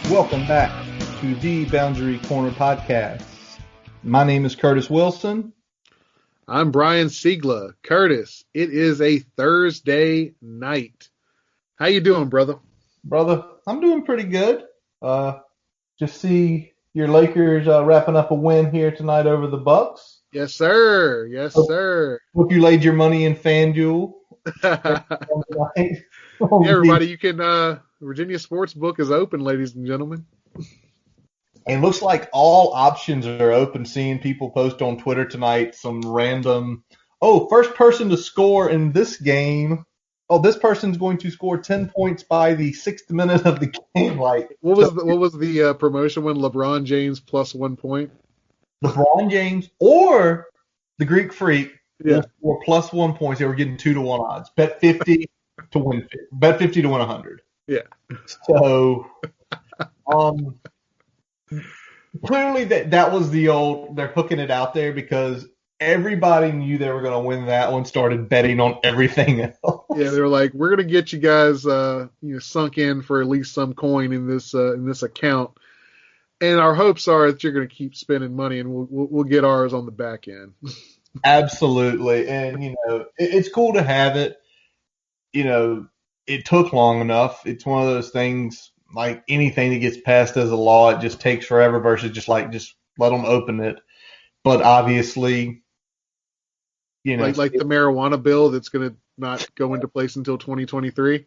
Welcome back to the Boundary Corner podcast. My name is Curtis Wilson. I'm Brian Siegler. Curtis, it is a Thursday night. How you doing, brother? Brother, I'm doing pretty good. Just see your Lakers wrapping up a win here tonight over the Bucks. Yes, sir. Yes, sir. Hope you laid your money in FanDuel. Yeah, everybody, you can Virginia Sportsbook is open, ladies and gentlemen. It looks like all options are open. Seeing people post on Twitter tonight some random, first person to score in this game. Oh, this person's going to score 10 points by the 6th minute of the game. Like, what was the promotion when LeBron James plus 1 point? LeBron James or the Greek Freak Yeah. or plus 1 points. They were getting 2-1 odds. Bet 50 to win. Bet 50 to win 100. Yeah. So, clearly that was the old. They're hooking it out there because everybody knew they were going to win that one. Started betting on everything else. Yeah, they were like, we're going to get you guys, sunk in for at least some coin in this account, and our hopes are that you're going to keep spending money, and we'll get ours on the back end. Absolutely, and it's cool to have it. It took long enough. It's one of those things like anything that gets passed as a law, it just takes forever versus just let them open it. But obviously, like the marijuana bill that's going to not go into place until 2023.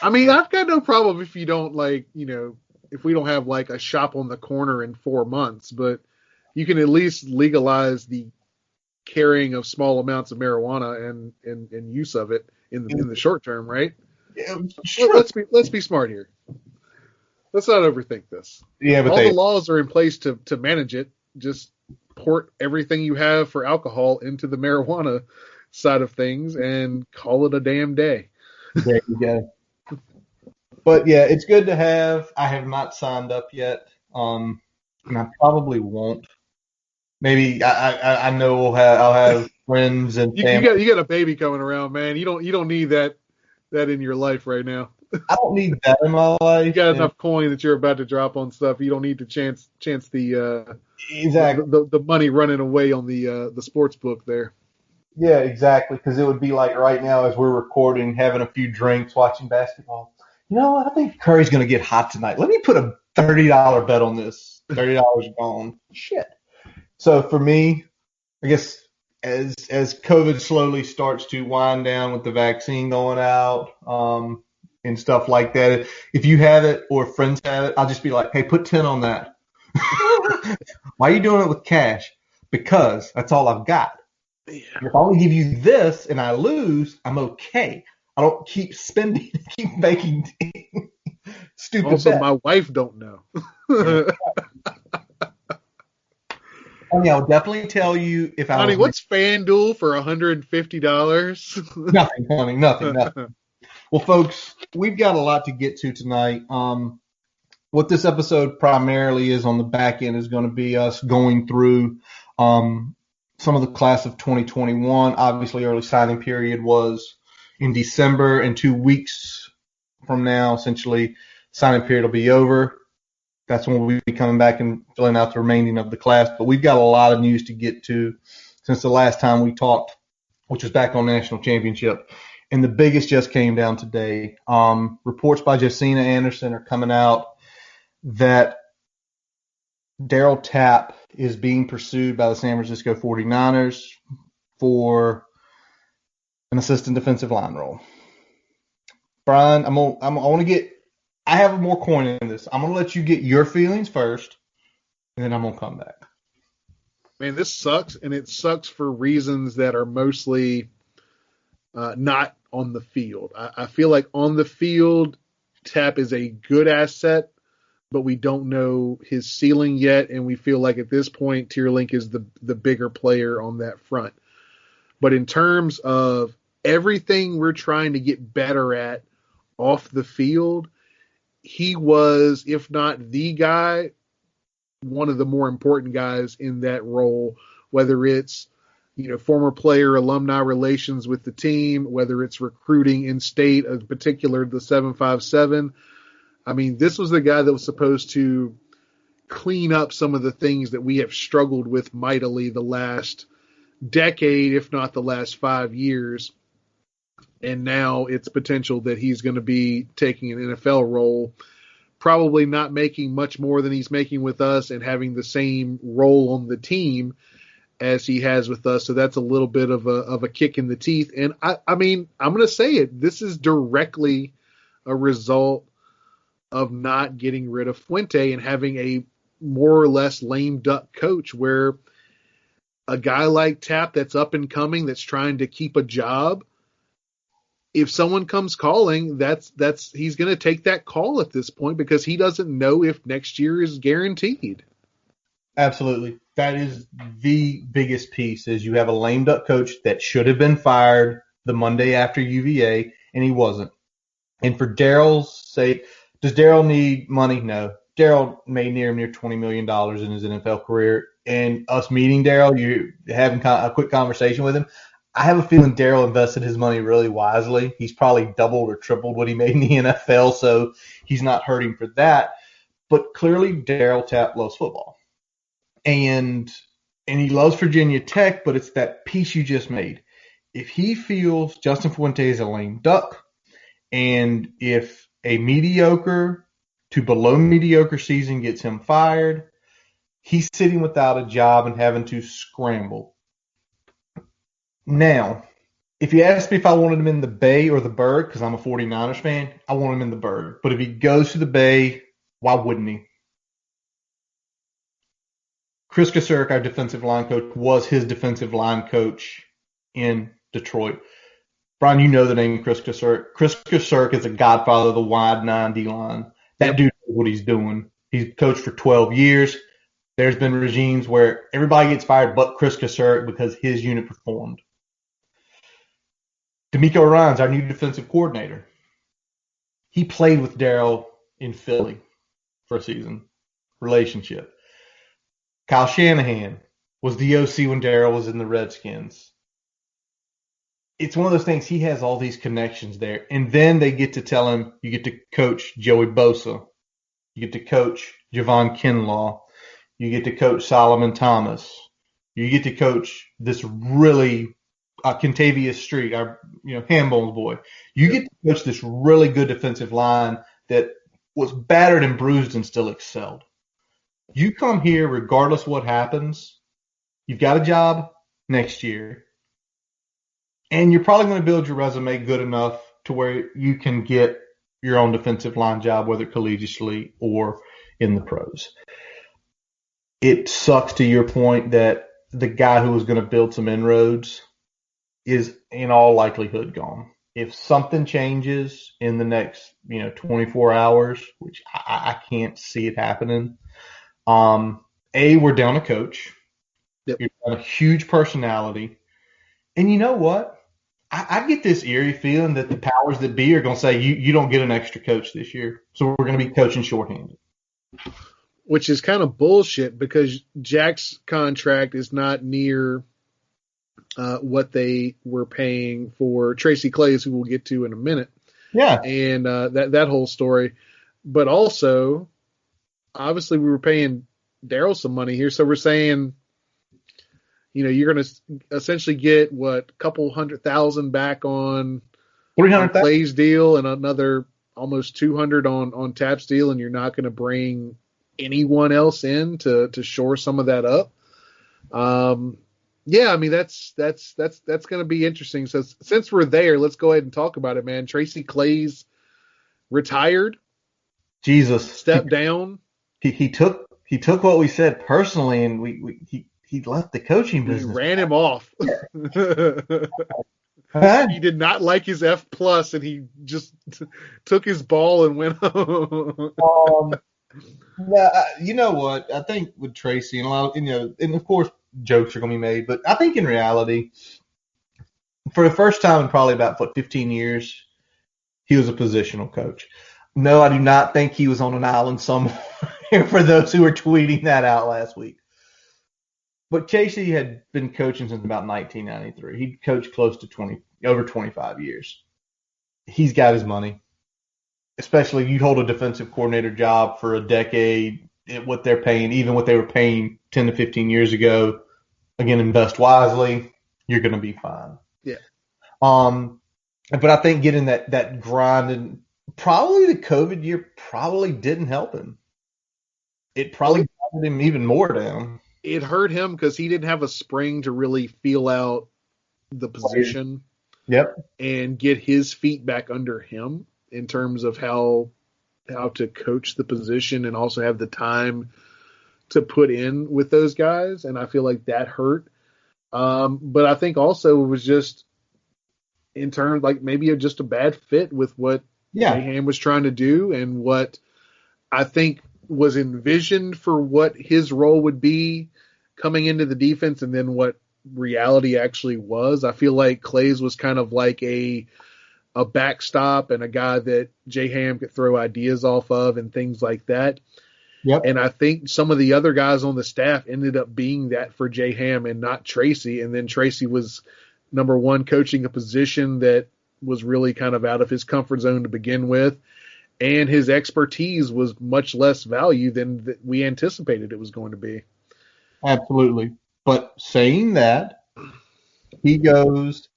I mean, I've got no problem if you don't if we don't have like a shop on the corner in 4 months, but you can at least legalize the carrying of small amounts of marijuana and use of it in the short term, right? Yeah, sure. Let's be smart here. Let's not overthink this. Yeah, but all the laws are in place to manage it. Just port everything you have for alcohol into the marijuana side of things and call it a damn day. There you go. But yeah, it's good to have. I have not signed up yet, and I probably won't. Maybe I know I'll have friends and family. You got a baby coming around, man. You don't need that in your life right now. I don't need that in my life. You got enough coin that you're about to drop on stuff. You don't need to chance the exactly the money running away on the sports book there. Yeah, exactly. Because it would be like right now as we're recording, having a few drinks, watching basketball. I think Curry's going to get hot tonight. Let me put a $30 bet on this. $30 gone. Shit. So for me, I guess as COVID slowly starts to wind down with the vaccine going out and stuff like that, if you have it or friends have it, I'll just be like, hey, put 10 on that. Why are you doing it with cash? Because that's all I've got. Yeah. If I only give you this and I lose, I'm okay. I don't keep spending, keep making stupid also, bets. my wife don't know. Oh, yeah, I'll definitely tell you if I. Honey, what's FanDuel for $150? Nothing, honey, nothing. Well, folks, we've got a lot to get to tonight. What this episode primarily is on the back end is going to be us going through some of the class of 2021. Obviously, early signing period was in December, and 2 weeks from now, essentially, signing period will be over. That's when we'll be coming back and filling out the remaining of the class. But we've got a lot of news to get to since the last time we talked, which was back on National Championship. And the biggest just came down today. Reports by Josina Anderson are coming out that Daryl Tapp is being pursued by the San Francisco 49ers for an assistant defensive line role. Brian, I have more coin in this. I'm going to let you get your feelings first, and then I'm going to come back. Man, this sucks, and it sucks for reasons that are mostly not on the field. I feel like on the field, Tapp is a good asset, but we don't know his ceiling yet, and we feel like at this point, Tierlink is the bigger player on that front. But in terms of everything we're trying to get better at off the field, he was, if not the guy, one of the more important guys in that role, whether it's, former player alumni relations with the team, whether it's recruiting in state, in particular the 757. I mean, this was the guy that was supposed to clean up some of the things that we have struggled with mightily the last decade, if not the last 5 years. And now it's potential that he's going to be taking an NFL role, probably not making much more than he's making with us and having the same role on the team as he has with us. So that's a little bit of a kick in the teeth. And I mean, I'm going to say it. This is directly a result of not getting rid of Fuente and having a more or less lame duck coach, where a guy like Tapp that's up and coming, that's trying to keep a job, if someone comes calling, that's he's going to take that call at this point, because he doesn't know if next year is guaranteed. Absolutely. That is the biggest piece, is you have a lame duck coach that should have been fired the Monday after UVA, and he wasn't. And for Daryl's sake, does Daryl need money? No. Daryl made near $20 million in his NFL career. And us meeting Daryl, you having a quick conversation with him, I have a feeling Daryl invested his money really wisely. He's probably doubled or tripled what he made in the NFL, so he's not hurting for that. But clearly Daryl Tapp loves football. And he loves Virginia Tech, but it's that piece you just made. If he feels Justin Fuente is a lame duck, and if a mediocre to below mediocre season gets him fired, he's sitting without a job and having to scramble. Now, if you ask me if I wanted him in the Bay or the Bird, because I'm a 49ers fan, I want him in the Bird. But if he goes to the Bay, why wouldn't he? Chris Kasurk, our defensive line coach, was his defensive line coach in Detroit. Brian, you know the name Chris Kasurk. Chris Kasurk is a godfather of the wide 9 D-line. That dude knows what he's doing. He's coached for 12 years. There's been regimes where everybody gets fired but Chris Kasurk because his unit performed. D'Amico Ryan's our new defensive coordinator. He played with Daryl in Philly for a season. Relationship. Kyle Shanahan was the OC when Daryl was in the Redskins. It's one of those things, he has all these connections there. And then they get to tell him, you get to coach Joey Bosa. You get to coach Javon Kinlaw. You get to coach Solomon Thomas. You get to coach this really Kentavious Street, our Hambone's boy. You get to coach this really good defensive line that was battered and bruised and still excelled. You come here regardless what happens, you've got a job next year. And you're probably going to build your resume good enough to where you can get your own defensive line job, whether collegiately or in the pros. It sucks, to your point, that the guy who was going to build some inroads is in all likelihood gone. If something changes in the next 24 hours, which I can't see it happening, we're down a coach. Yep. You're down a huge personality. And you know what? I get this eerie feeling that the powers that be are going to say, you don't get an extra coach this year, so we're going to be coaching shorthanded. Which is kind of bullshit, because Jack's contract is not near what they were paying for Tracy Claeys, who we'll get to in a minute. Yeah. And that whole story. But also, obviously, we were paying Daryl some money here, so we're saying, you're going to essentially get a couple $100,000 back on Clay's deal, and another almost 200 on Tapp's deal, and you're not going to bring anyone else in to shore some of that up. Yeah, I mean that's going to be interesting. So since we're there, let's go ahead and talk about it, man. Tracy Claeys retired. Jesus, stepped down. He took what we said personally, and he left the coaching business. He ran him off. He did not like his F+, and he just took his ball and went home. You know what? I think with Tracy, and a lot of, and of course jokes are going to be made, but I think in reality, for the first time in probably about 15 years, he was a positional coach. No, I do not think he was on an island somewhere. For those who were tweeting that out last week. But Casey had been coaching since about 1993. He'd coached close to over 25 years. He's got his money. especially you hold a defensive coordinator job for a decade, what they're paying, even what they were paying 10 to 15 years ago, again, invest wisely, you're going to be fine. Yeah. But I think getting that grind, and probably the COVID year probably didn't help him. It probably got him even more down. It hurt him because he didn't have a spring to really feel out the position. Yep. And get his feet back under him in terms of how to coach the position and also have the time to put in with those guys. And I feel like that hurt. But I think also it was just in terms like maybe just a bad fit with what Mayhem was trying to do and what I think was envisioned for what his role would be coming into the defense and then what reality actually was. I feel like Clay's was kind of like a backstop and a guy that J Ham could throw ideas off of and things like that. Yep. And I think some of the other guys on the staff ended up being that for J Ham and not Tracy. And then Tracy was number one coaching a position that was really kind of out of his comfort zone to begin with. And his expertise was much less value than we anticipated it was going to be. Absolutely. But saying that, he goes.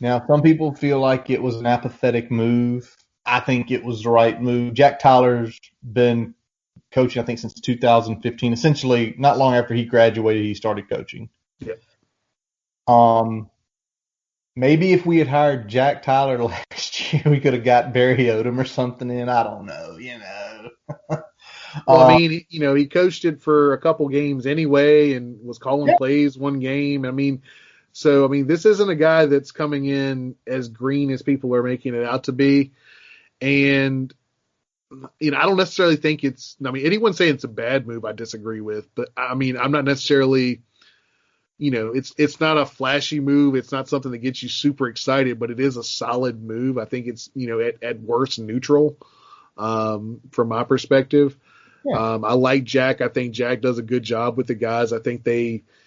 Now, some people feel like it was an apathetic move. I think it was the right move. Jack Tyler's been coaching, I think, since 2015. Essentially, not long after he graduated, he started coaching. Yep. Maybe if we had hired Jack Tyler last year, we could have got Barry Odom or something in. I don't know, Well, I mean, he coached it for a couple games anyway and was calling plays one game. I mean, this isn't a guy that's coming in as green as people are making it out to be. And, I don't necessarily think anyone saying it's a bad move, I disagree with. But, I'm not necessarily, it's not a flashy move. It's not something that gets you super excited, but it is a solid move. I think it's, at worst neutral from my perspective. Yeah. I like Jack. I think Jack does a good job with the guys. I think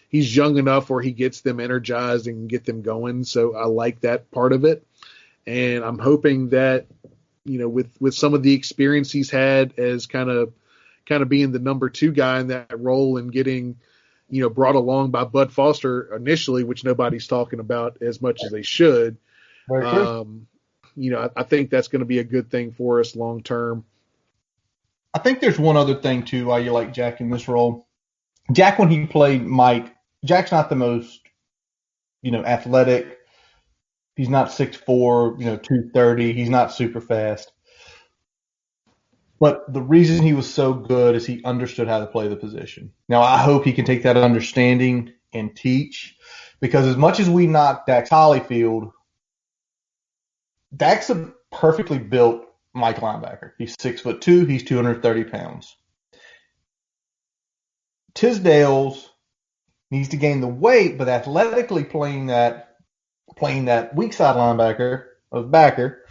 he's young enough where he gets them energized and get them going. So I like that part of it. And I'm hoping that, with some of the experience he's had as kind of being the number two guy in that role and getting, brought along by Bud Foster initially, which nobody's talking about as much as they should. I think that's going to be a good thing for us long term. I think there's one other thing, too, why you like Jack in this role. Jack, when he played Mike, Jack's not the most, athletic. He's not 6'4", 230. He's not super fast. But the reason he was so good is he understood how to play the position. Now, I hope he can take that understanding and teach, because as much as we knock Dax Hollifield, Dax a perfectly built Mike linebacker. He's 6'2". He's 230 pounds. Tisdale's needs to gain the weight, but athletically playing that weak side linebacker of backer,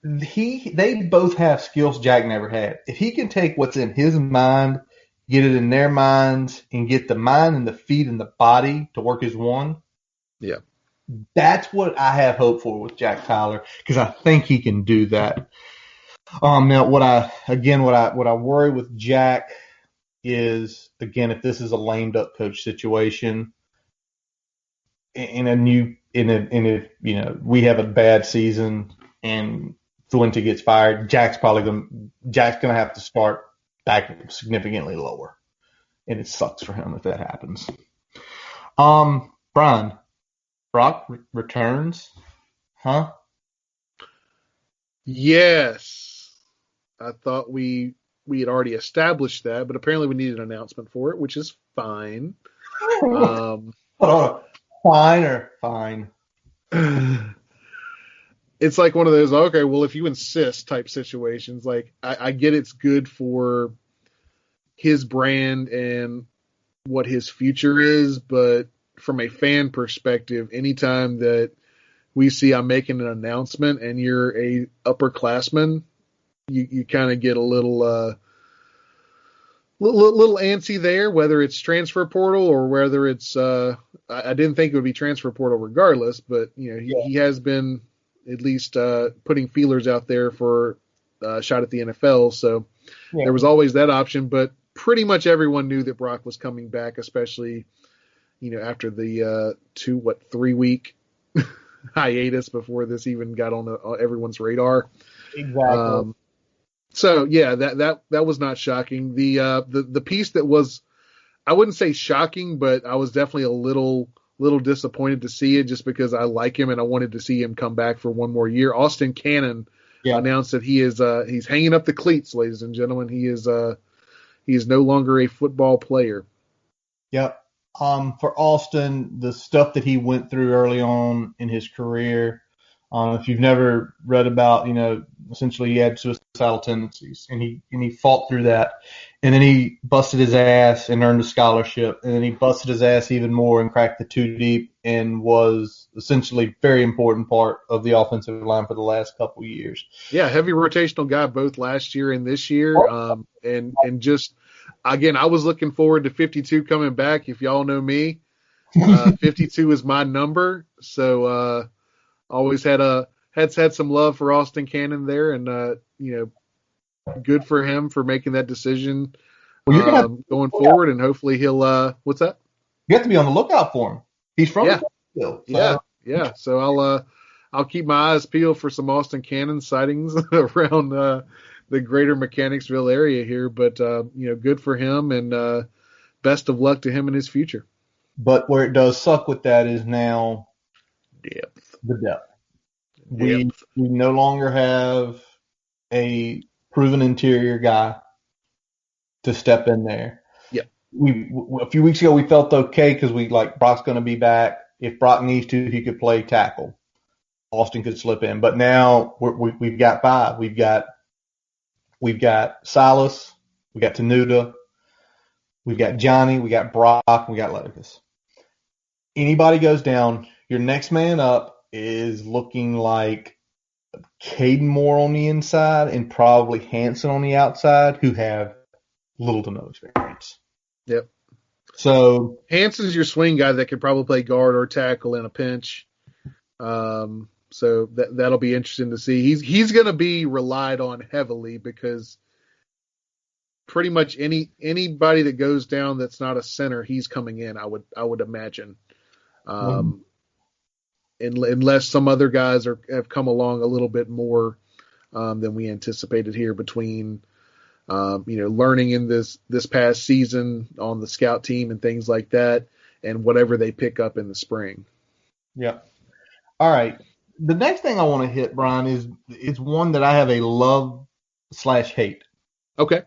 they both have skills Jack never had. If he can take what's in his mind, get it in their minds, and get the mind and the feet and the body to work as one, yeah. That's what I have hope for with Jack Tyler, because I think he can do that. Now, what I worry with Jack is, again, if this is a lamed up coach situation, we have a bad season and Fuente gets fired, Jack's gonna have to start back significantly lower, and it sucks for him if that happens. Brian. Brock returns, huh? Yes. I thought we had already established that, but apparently we need an announcement for it, which is fine. Fine or fine? It's like one of those, okay, well, if you insist type situations. Like, I get it's good for his brand and what his future is, but from a fan perspective, anytime that we see I'm making an announcement and you're a upperclassman, you kind of get a little antsy there, whether it's transfer portal or whether it's I didn't think it would be transfer portal regardless, but he has been at least putting feelers out there for a shot at the NFL. So there was always that option, but pretty much everyone knew that Brock was coming back, especially, after the 3-week hiatus before this even got on everyone's radar. Exactly. So yeah, that was not shocking. The piece that was, I wouldn't say shocking, but I was definitely a little disappointed to see it, just because I like him and I wanted to see him come back for one more year. Austin Cannon announced that he's hanging up the cleats, ladies and gentlemen. He is no longer a football player. Yep. For Austin, the stuff that he went through early on in his career, if you've never read about, essentially he had suicidal tendencies, and he fought through that, and then he busted his ass and earned a scholarship, and then he busted his ass even more and cracked the 2 deep, and was essentially a very important part of the offensive line for the last couple of years. Yeah, heavy rotational guy both last year and this year, and just. Again, I was looking forward to 52 coming back. If y'all know me, 52 is my number. So always had some love for Austin Cannon there, and good for him for making that decision going forward. And hopefully he'll what's that? You have to be on the lookout for him. He's from Nashville. Yeah. So I'll keep my eyes peeled for some Austin Cannon sightings around the greater Mechanicsville area here, but good for him, and best of luck to him in his future. But where it does suck with that is now depth. The depth. We no longer have a proven interior guy to step in there. Yeah. A few weeks ago we felt okay because Brock's going to be back. If Brock needs to, he could play tackle. Austin could slip in, but now we've got 5. We've got Silas, we got Tenuta, we've got Johnny, we got Brock, we got Leticus. Anybody goes down, your next man up is looking like Caden Moore on the inside and probably Hanson on the outside, who have little to no experience. Yep. So Hanson's your swing guy that could probably play guard or tackle in a pinch. So that'll be interesting to see. He's going to be relied on heavily because pretty much anybody that goes down that's not a center, he's coming in. I would imagine, unless some other guys have come along a little bit more than we anticipated here between learning in this past season on the scout team and things like that, and whatever they pick up in the spring. Yeah. All right. The next thing I want to hit, Brian, is one that I have a love/hate. Okay.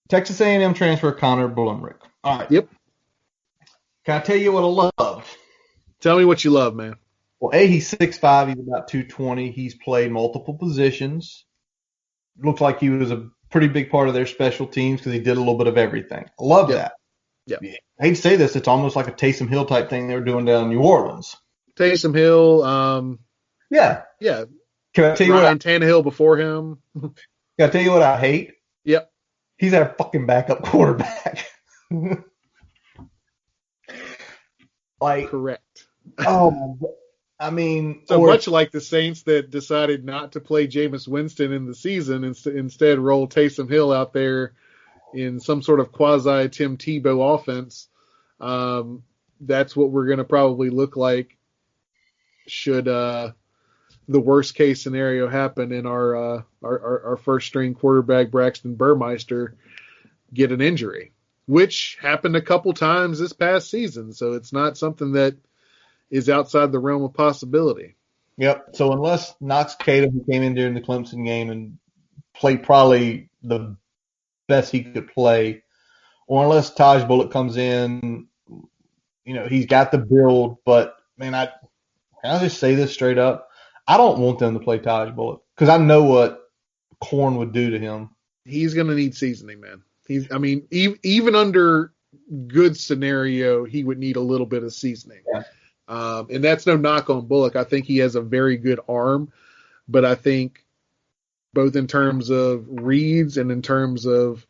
Texas A&M transfer Connor Blumrick. All right. Yep. Can I tell you what I love? Tell me what you love, man. Well, he's 6'5", he's about 220. He's played multiple positions. Looks like he was a pretty big part of their special teams because he did a little bit of everything. I love that. Yeah. I hate to say this, it's almost like a Taysom Hill type thing they were doing down in New Orleans. Taysom Hill. Yeah. Can I tell you Ryan Tannehill before him? Can I tell you what I hate? Yep. He's our fucking backup quarterback. Correct. Oh, I mean, much like the Saints that decided not to play Jameis Winston in the season, instead roll Taysom Hill out there in some sort of quasi Tim Tebow offense. That's what we're going to probably look like should the worst case scenario happen and our first string quarterback Braxton Burmeister get an injury, which happened a couple times this past season. So it's not something that is outside the realm of possibility. Yep. So unless Knox Cato, who came in during the Clemson game and played probably the best he could play, or unless Taj Bullock comes in, he's got the build, but man, can I just say this straight up? I don't want them to play Taj Bullock because I know what corn would do to him. He's going to need seasoning, man. Even under good scenario, he would need a little bit of seasoning. Yeah. And that's no knock on Bullock. I think he has a very good arm, but I think both in terms of reads and in terms of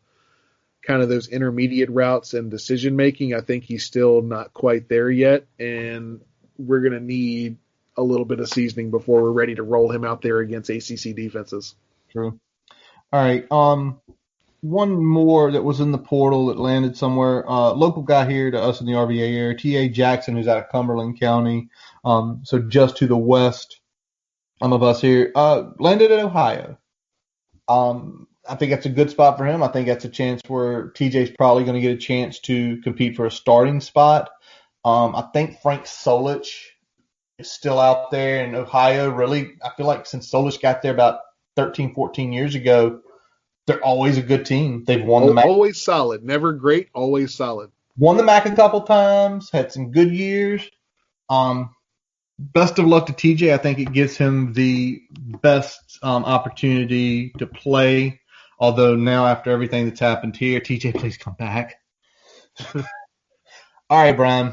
kind of those intermediate routes and decision making, I think he's still not quite there yet. And we're going to need a little bit of seasoning before we're ready to roll him out there against ACC defenses. True. All right. One more that was in the portal that landed somewhere. Local guy here to us in the RVA area, T.A. Jackson, who's out of Cumberland County. So just to the west of us here, landed in Ohio. I think that's a good spot for him. I think that's a chance where TJ's probably going to get a chance to compete for a starting spot. I think Frank Solich is still out there in Ohio. Really, I feel like since Solich got there about 13, 14 years ago, they're always a good team. They've won the MAC. Always solid. Never great, always solid. Won the MAC a couple times, had some good years. Best of luck to TJ. I think it gives him the best opportunity to play. Although now after everything that's happened here, TJ, please come back. All right, Brian.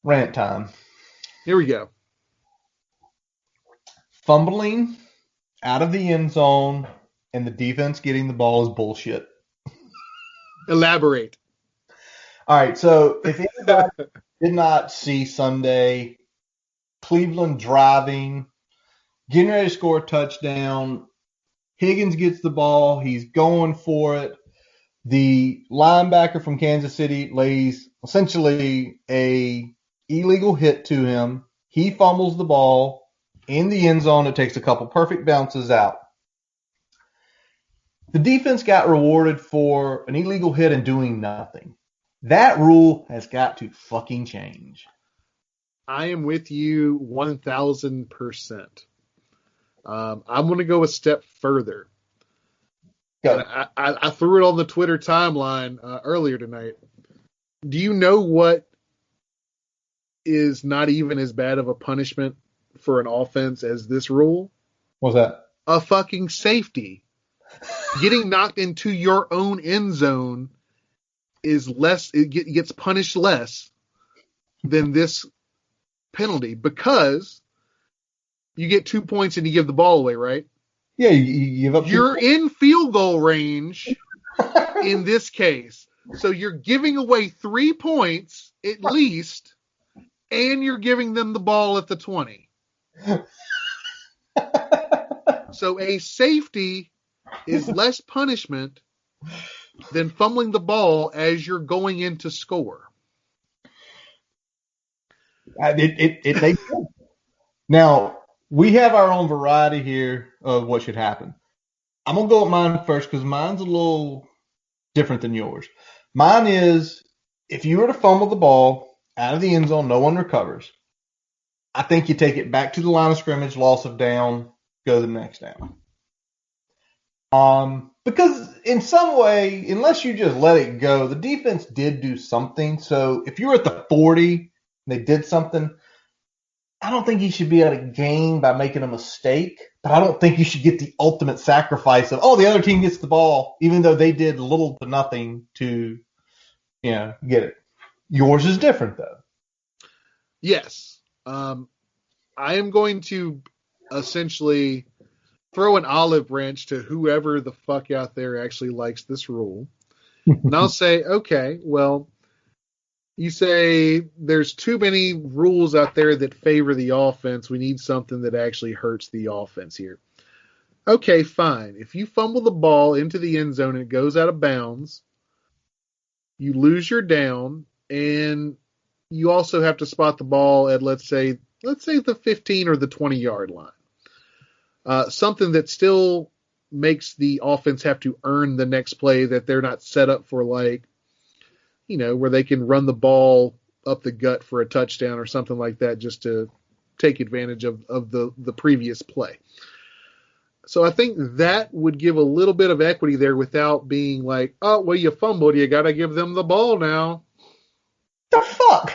Rant time. Here we go. Fumbling out of the end zone and the defense getting the ball is bullshit. Elaborate. All right, so if anybody did not see Sunday, Cleveland driving, getting ready to score a touchdown, Higgins gets the ball, he's going for it. The linebacker from Kansas City lays essentially a illegal hit to him. He fumbles the ball in the end zone. It takes a couple perfect bounces out. The defense got rewarded for an illegal hit and doing nothing. That rule has got to fucking change. I am with you 1,000%. I'm going to go a step further. I threw it on the Twitter timeline earlier tonight. Do you know what is not even as bad of a punishment for an offense as this rule? What's that? A fucking safety. Getting knocked into your own end zone is less. It gets punished less than this penalty because you get 2 points and you give the ball away, right? Yeah, you give up. You're in field goal range in this case. So you're giving away 3 points at least, and you're giving them the ball at the 20. So a safety is less punishment than fumbling the as you're going in to score. It makes sense. Now, we have our own variety here of what should happen. I'm going to go with mine first because mine's a little different than yours. Mine is if you were to fumble the ball out of the end zone, no one recovers. I think you take it back to the line of scrimmage, loss of down, go to the next down. Because in some way, unless you just let it go, the defense did do something. So if you were at the 40 and they did something, I don't think you should be able to gain by making a mistake, but I don't think you should get the ultimate sacrifice of, the other team gets the ball, even though they did little to nothing to, get it. Yours is different, though. Yes. I am going to essentially throw an olive branch to whoever the fuck out there actually likes this rule. And I'll say, okay, well, you say there's too many rules out there that favor the offense. We need something that actually hurts the offense here. Okay, fine. If you fumble the ball into the end zone and it goes out of bounds, you lose your down, and you also have to spot the ball at, let's say the 15 or the 20-yard line. Something that still makes the offense have to earn the next play, that they're not set up for, where they can run the ball up the gut for a touchdown or something like that just to take advantage of the previous play. So I think that would give a little bit of equity there without being like, you fumbled, you got to give them the ball now. The fuck?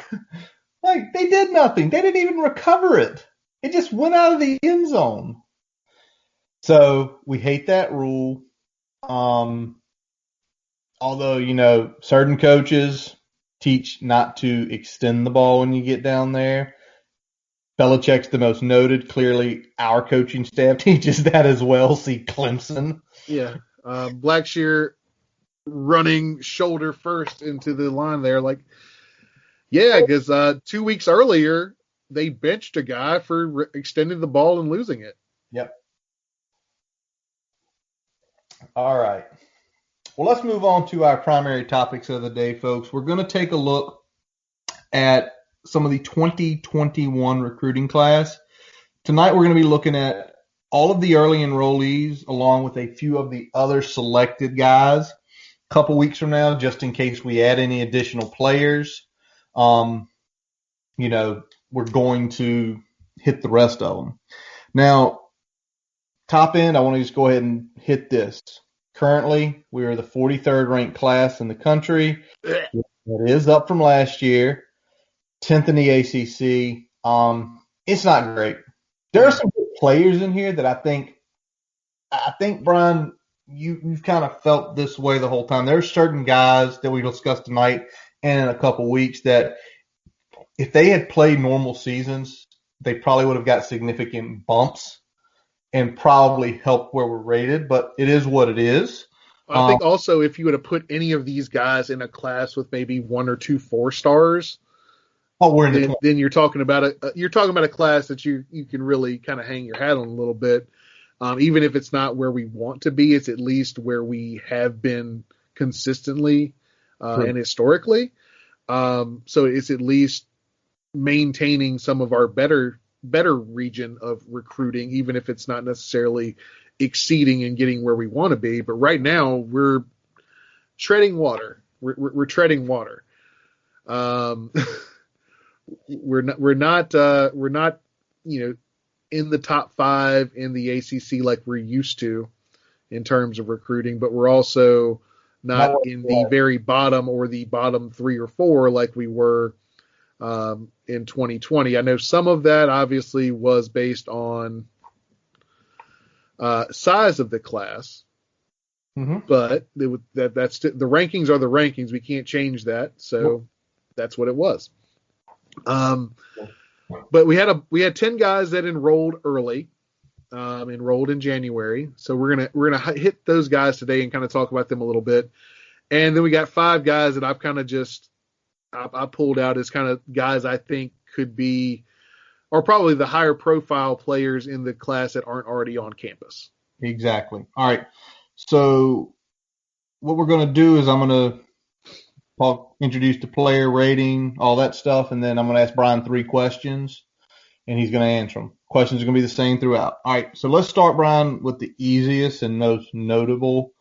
They did nothing. They didn't even recover it. It just went out of the end zone. So we hate that rule. Although, certain coaches teach not to extend the ball when you get down there. Belichick's the most noted. Clearly, our coaching staff teaches that as well. See Clemson. Yeah. Blackshear running shoulder first into the line there. Because 2 weeks earlier, they benched a guy for extending the ball and losing it. Yep. All right. Well, let's move on to our primary topics of the day, folks. We're going to take a look at some of the 2021 recruiting class. Tonight, we're going to be looking at all of the early enrollees along with a few of the other selected guys. A couple weeks from now, just in case we add any additional players, we're going to hit the rest of them. Now, top end, I want to just go ahead and hit this. Currently, we are the 43rd ranked class in the country. It is up from last year, 10th in the ACC. It's not great. There are some good players in here that I think, Brian, you've kind of felt this way the whole time. There are certain guys that we discussed tonight and in a couple weeks that if they had played normal seasons, they probably would have got significant bumps and probably helped where we're rated, but it is what it is. I think also if you would have put any of these guys in a class with maybe 1 or 2 4-stars, then you're talking about a class that you can really kind of hang your hat on a little bit. Even if it's not where we want to be, it's at least where we have been consistently and historically. So it's at least maintaining some of our better region of recruiting, even if it's not necessarily exceeding and getting where we want to be. But right now we're treading water. We're treading water. We're not in the top 5 in the ACC like we're used to in terms of recruiting, but we're also not in the very bottom or the bottom 3 or 4 like we were in 2020. I know some of that obviously was based on size of the class, but that's the rankings are the rankings. We can't change that, so that's what it was. But we had 10 guys that enrolled early, enrolled in January. So we're gonna hit those guys today and kind of talk about them a little bit. And then we got 5 guys that I've kind of I pulled out as kind of guys I think could be, or probably the higher profile players in the class that aren't already on campus. Exactly. All right. So what we're going to do is I'm going to introduce the player rating, all that stuff, and then I'm going to ask Brian 3 questions, and he's going to answer them. Questions are going to be the same throughout. All right. So let's start, Brian, with the easiest and most notable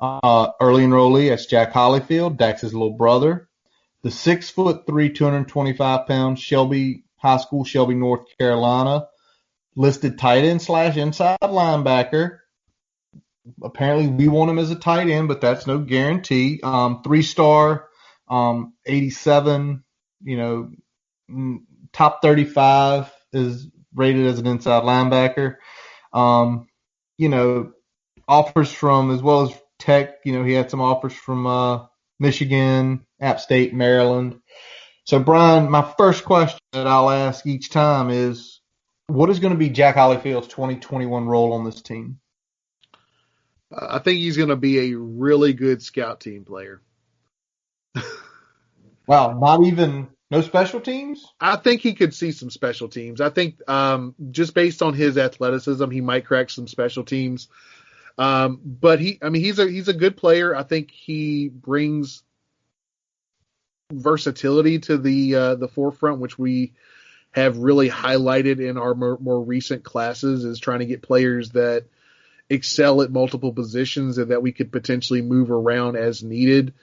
early enrollee. That's Jack Hollyfield, Dax's little brother. The 6'3", 225-pound Shelby High School, Shelby, North Carolina, listed tight end / inside linebacker. Apparently, we want him as a tight end, but that's no guarantee. 3-star, 87. Top 35 is rated as an inside linebacker. Offers from as well as Tech. He had some offers from Michigan, App State, Maryland. So, Brian, my first question that I'll ask each time is, what is going to be Jack Hollyfield's 2021 role on this team? I think he's going to be a really good scout team player. Wow, no special teams? I think he could see some special teams. I think just based on his athleticism, he might crack some special teams. But he's a good player. I think he brings versatility to the forefront, which we have really highlighted in our more recent classes, is trying to get players that excel at multiple positions and that we could potentially move around as needed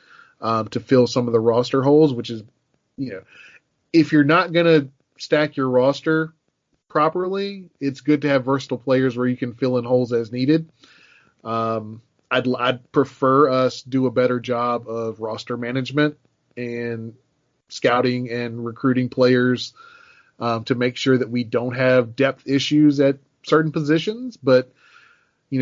to fill some of the roster holes, which is, if you're not going to stack your roster properly, it's good to have versatile players where you can fill in holes as needed. I'd prefer us do a better job of roster management and scouting and recruiting players to make sure that we don't have depth issues at certain positions. But,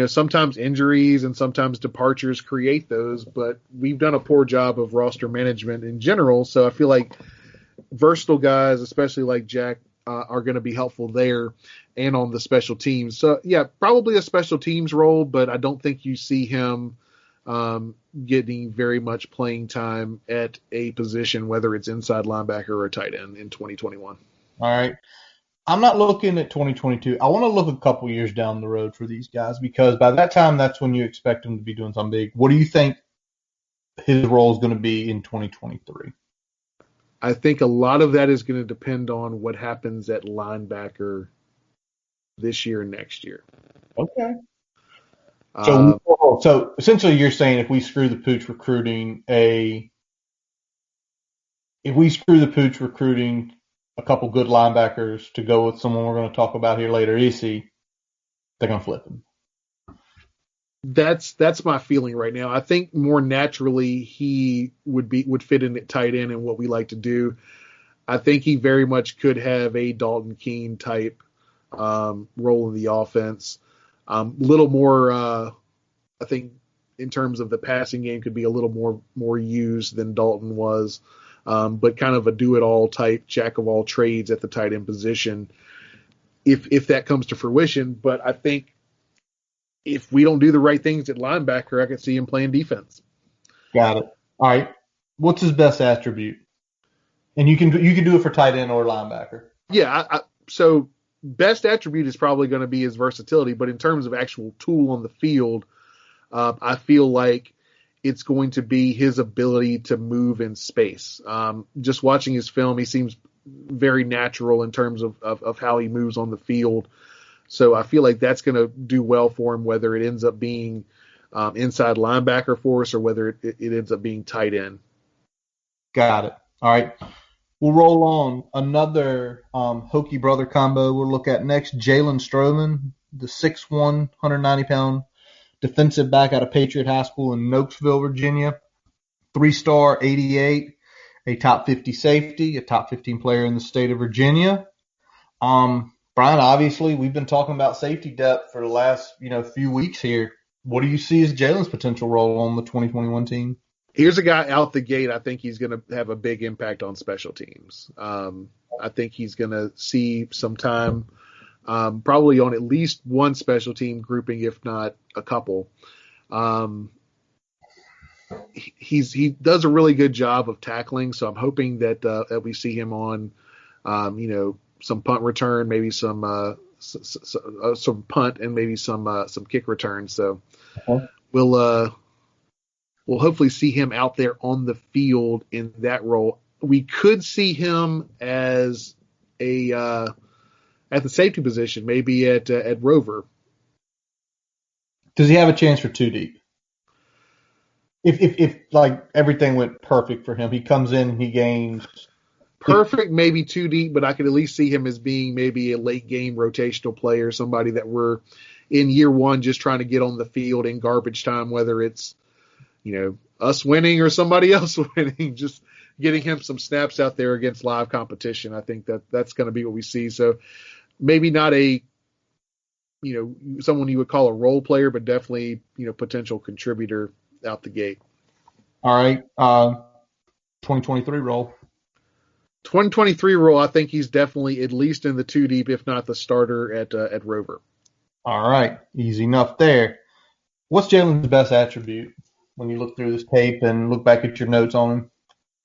sometimes injuries and sometimes departures create those, but we've done a poor job of roster management in general. So I feel like versatile guys, especially like Jack, are going to be helpful there and on the special teams. So, yeah, probably a special teams role, but I don't think you see him getting very much playing time at a position, whether it's inside linebacker or tight end in 2021. All right. I'm not looking at 2022. I want to look a couple years down the road for these guys because by that time, that's when you expect them to be doing something big. What do you think his role is going to be in 2023? I think a lot of that is going to depend on what happens at linebacker this year and next year. Okay. Uh, So essentially, you're saying if we screw the pooch recruiting a couple good linebackers to go with someone we're going to talk about here later, Issy, they're going to flip him. that's my feeling right now. I think more naturally he would fit in at tight end and what we like to do. I think he very much could have a Dalton Keene type role in the offense. Little more, I think, in terms of the passing game, could be a little more used than Dalton was, but kind of a do-it-all type, jack of all trades at the tight end position, if that comes to fruition. But I think if we don't do the right things at linebacker, I could see him playing defense. Got it. All right. What's his best attribute? And you can do it for tight end or linebacker. Yeah, so best attribute is probably going to be his versatility, but in terms of actual tool on the field, I feel like it's going to be his ability to move in space. Just watching his film, he seems very natural in terms of how he moves on the field. So I feel like that's going to do well for him, whether it ends up being inside linebacker for us or whether it ends up being tight end. Got it. All right. We'll roll on another Hokie brother combo we'll look at next. Jalen Stroman, the 6'1", 190-pound defensive back out of Patriot High School in Nokesville, Virginia. 3-star, 88, a top 50 safety, a top 15 player in the state of Virginia. Brian, obviously, we've been talking about safety depth for the last few weeks here. What do you see as Jalen's potential role on the 2021 team? Here's a guy out the gate. I think he's going to have a big impact on special teams. I think he's going to see some time, probably on at least one special team grouping, if not a couple. He does a really good job of tackling, so I'm hoping that we see him on, some punt return, maybe some punt and maybe some kick return. So we'll hopefully see him out there on the field in that role. We could see him as at the safety position, maybe at Rover. Does he have a chance for 2 deep? If like everything went perfect for him, he comes in and he gains perfect, maybe 2 deep, but I could at least see him as being maybe a late game rotational player, somebody that we're in year one just trying to get on the field in garbage time, whether it's us winning or somebody else winning, just getting him some snaps out there against live competition. I think that's going to be what we see. So maybe not someone you would call a role player, but definitely, potential contributor out the gate. All right. 2023 role. 2023 role, I think he's definitely at least in the 2 deep, if not the starter at Rover. All right. Easy enough there. What's Jalen's best attribute when you look through this tape and look back at your notes on him?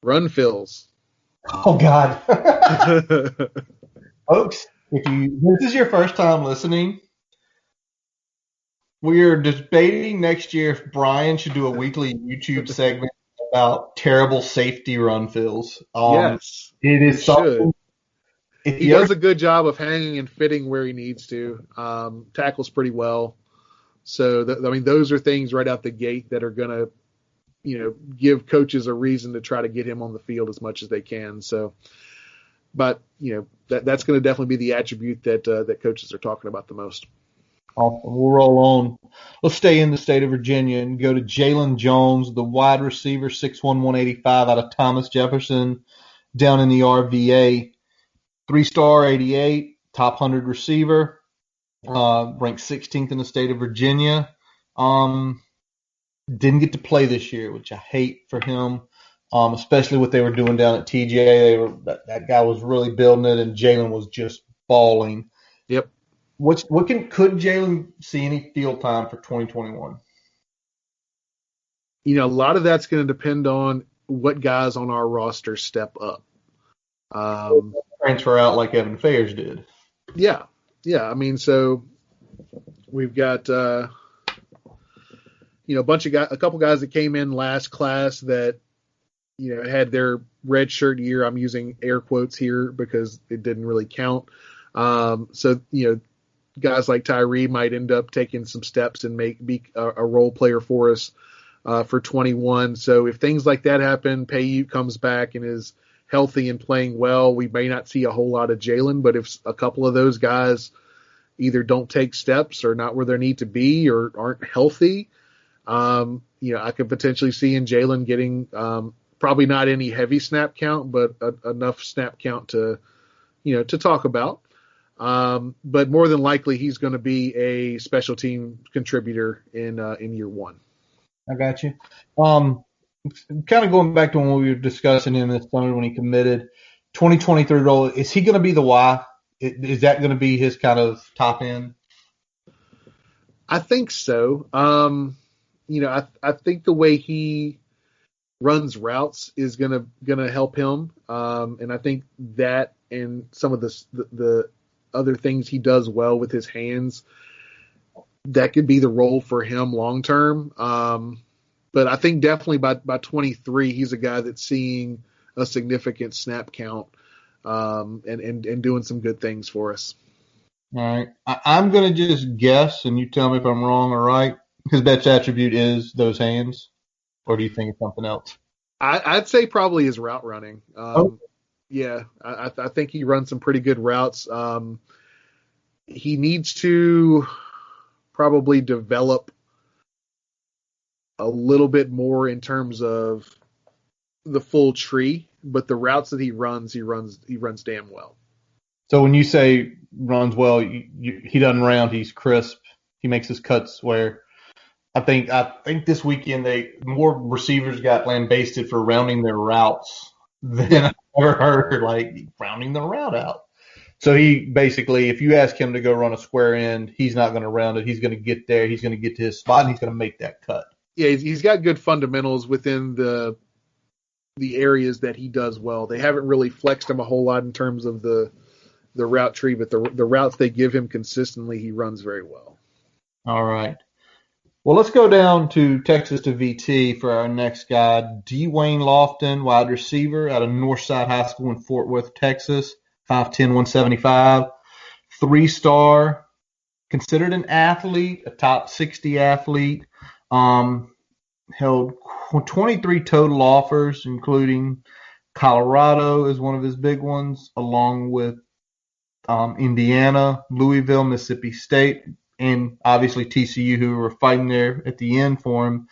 Run fills. Oh, God. Folks, if this is your first time listening, we are debating next year if Brian should do a weekly YouTube segment about terrible safety run fills. Yes. It is something. He does a good job of hanging and fitting where he needs to. Tackles pretty well. So, those are things right out the gate that are going to, give coaches a reason to try to get him on the field as much as they can. So, but, that's going to definitely be the attribute that coaches are talking about the most. Awesome. We'll roll on. Let's stay in the state of Virginia and go to Jalen Jones, the wide receiver, 6'1", 185 out of Thomas Jefferson down in the RVA. 3-star, 88, top 100 receiver, ranked 16th in the state of Virginia. Didn't get to play this year, which I hate for him, especially what they were doing down at TJ. That guy was really building it, and Jalen was just balling. Yep. Could Jalen see any field time for 2021? A lot of that's going to depend on what guys on our roster step up. Transfer out like Evan Fayers did. Yeah. Yeah. I mean, so we've got, a couple guys that came in last class that, had their red shirt year. I'm using air quotes here because it didn't really count. Guys like Tyree might end up taking some steps and be a role player for us for 21. So if things like that happen, Payute comes back and is healthy and playing well, we may not see a whole lot of Jalen. But if a couple of those guys either don't take steps or not where they need to be or aren't healthy, I could potentially see in Jalen getting probably not any heavy snap count, but enough snap count to talk about. But more than likely, he's going to be a special team contributor in year one. I got you. Kind of going back to when we were discussing him this summer when he committed, 2023 role, is he going to be the Y? Is that going to be his kind of top end? I think so. I think the way he runs routes is gonna help him, and I think that and some of the other things he does well with his hands, that could be the role for him long term. But I think definitely by 23, he's a guy that's seeing a significant snap count, and doing some good things for us. All right. I'm going to just guess, and you tell me if I'm wrong or right. His best attribute is those hands, or do you think it's something else? I'd say probably his route running. Oh. Yeah, I think he runs some pretty good routes. He needs to probably develop a little bit more in terms of the full tree, but the routes that he runs damn well. So when you say runs well, he doesn't round. He's crisp. He makes his cuts where I think this weekend more receivers got lambasted for rounding their routes than I've ever heard, like rounding the route out. So he basically, if you ask him to go run a square end, he's not going to round it. He's going to get there. He's going to get to his spot, and he's going to make that cut. Yeah, he's got good fundamentals within the areas that he does well. They haven't really flexed him a whole lot in terms of the route tree, but the routes they give him consistently, he runs very well. All right. Well, let's go down to Texas to VT for our next guy, Dwayne Lofton, wide receiver out of Northside High School in Fort Worth, Texas, 5'10", 175, 3-star, considered an athlete, a top 60 athlete, held 23 total offers, including Colorado is one of his big ones, along with Indiana, Louisville, Mississippi State, and obviously TCU, who were fighting there at the end for him.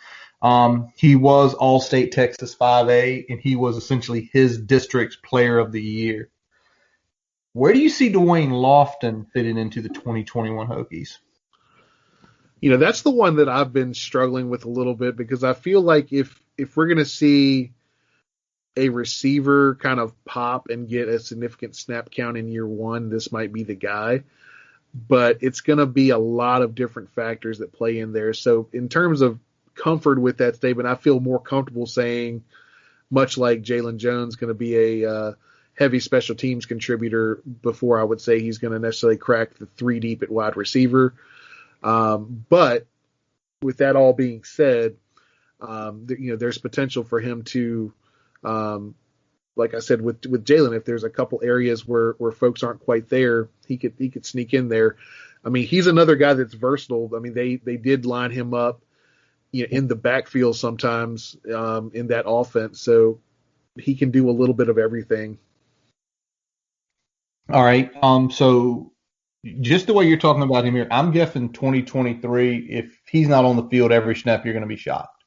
He was All-State Texas 5A, and he was essentially his district's player of the year. Where do you see Dwayne Lofton fitting into the 2021 Hokies? That's the one that I've been struggling with a little bit, because I feel like if we're going to see a receiver kind of pop and get a significant snap count in year one, this might be the guy. But it's going to be a lot of different factors that play in there. So in terms of comfort with that statement, I feel more comfortable saying, much like Jalen Jones, going to be a heavy special teams contributor before I would say he's going to necessarily crack the 3 deep at wide receiver. But with that all being said, there's potential for him to, like I said, with Jalen, if there's a couple areas where folks aren't quite there, he could sneak in there. I mean, he's another guy that's versatile. I mean, they did line him up, in the backfield sometimes, in that offense, so he can do a little bit of everything. All right. So just the way you're talking about him here, I'm guessing 2023, if he's not on the field every snap, you're going to be shocked.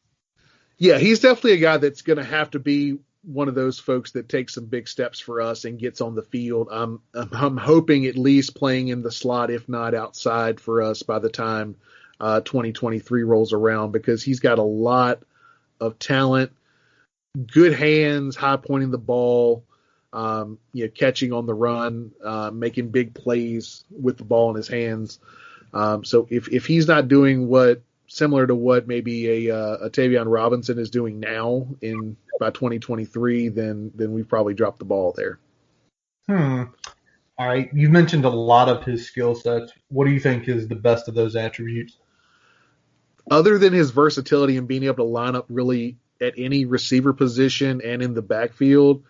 Yeah, he's definitely a guy that's going to have to be one of those folks that takes some big steps for us and gets on the field. I'm hoping at least playing in the slot, if not outside, for us by the time 2023 rolls around, because he's got a lot of talent, good hands, high pointing the ball, catching on the run, making big plays with the ball in his hands. So if he's not doing similar to what maybe a Tavion Robinson is doing now by 2023, then we've probably dropped the ball there. All right. You've mentioned a lot of his skill sets. What do you think is the best of those attributes? Other than his versatility and being able to line up really at any receiver position and in the backfield,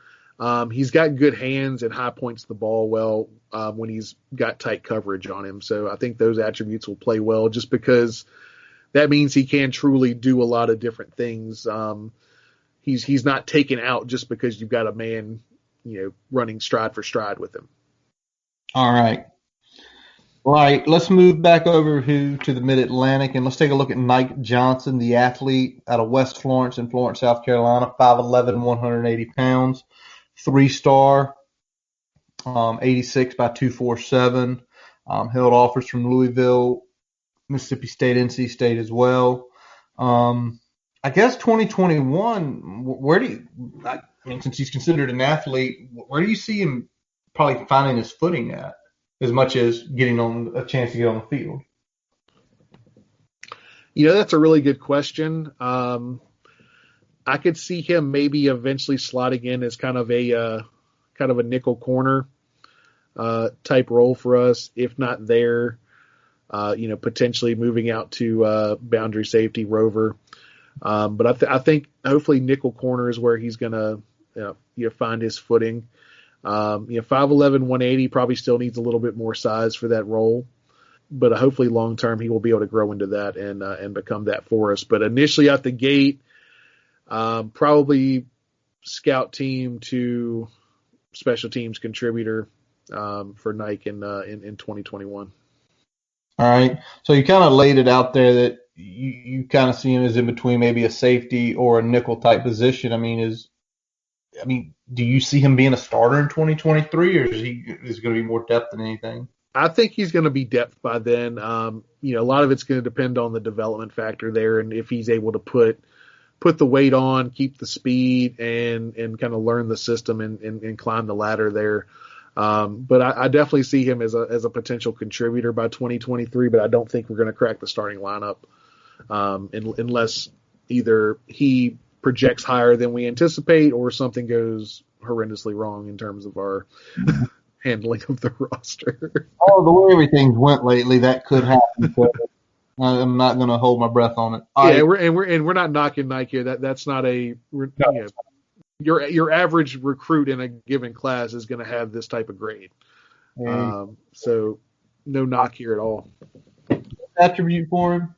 he's got good hands and high points the ball well when he's got tight coverage on him. So I think those attributes will play well just because that means he can truly do a lot of different things. He's not taken out just because you've got a man, running stride for stride with him. All right. All right. Let's move back over to the Mid Atlantic and let's take a look at Mike Johnson, the athlete out of West Florence in Florence, South Carolina, 5'11", 180 pounds, 3-star, 86 by 247. Held offers from Louisville, Mississippi State, NC State as well. I guess 2021, where do you, I mean, since he's considered an athlete, where do you see him probably finding his footing at as much as getting on a chance to get on the field? That's a really good question. I could see him maybe eventually slotting in as kind of a nickel corner type role for us, if not there. Potentially moving out to boundary safety rover. But I think hopefully nickel corner is where he's going to find his footing. 5'11", 180 probably still needs a little bit more size for that role. But hopefully long term he will be able to grow into that and become that for us. But initially out the gate, probably scout team to special teams contributor for Nike in 2021. All right. So you kind of laid it out there that you kind of see him as in between maybe a safety or a nickel type position. I mean, do you see him being a starter in 2023, or is going to be more depth than anything? I think he's going to be depth by then. A lot of it's going to depend on the development factor there, and if he's able to put the weight on, keep the speed, and kind of learn the system and climb the ladder there. But I definitely see him as a potential contributor by 2023, but I don't think we're going to crack the starting lineup unless either he projects higher than we anticipate or something goes horrendously wrong in terms of our handling of the roster. Oh, the way everything's went lately, that could happen. So I'm not going to hold my breath on it. We're not knocking Nike here. That's not your average recruit in a given class is going to have this type of grade. So no knock here at all. Attribute for him?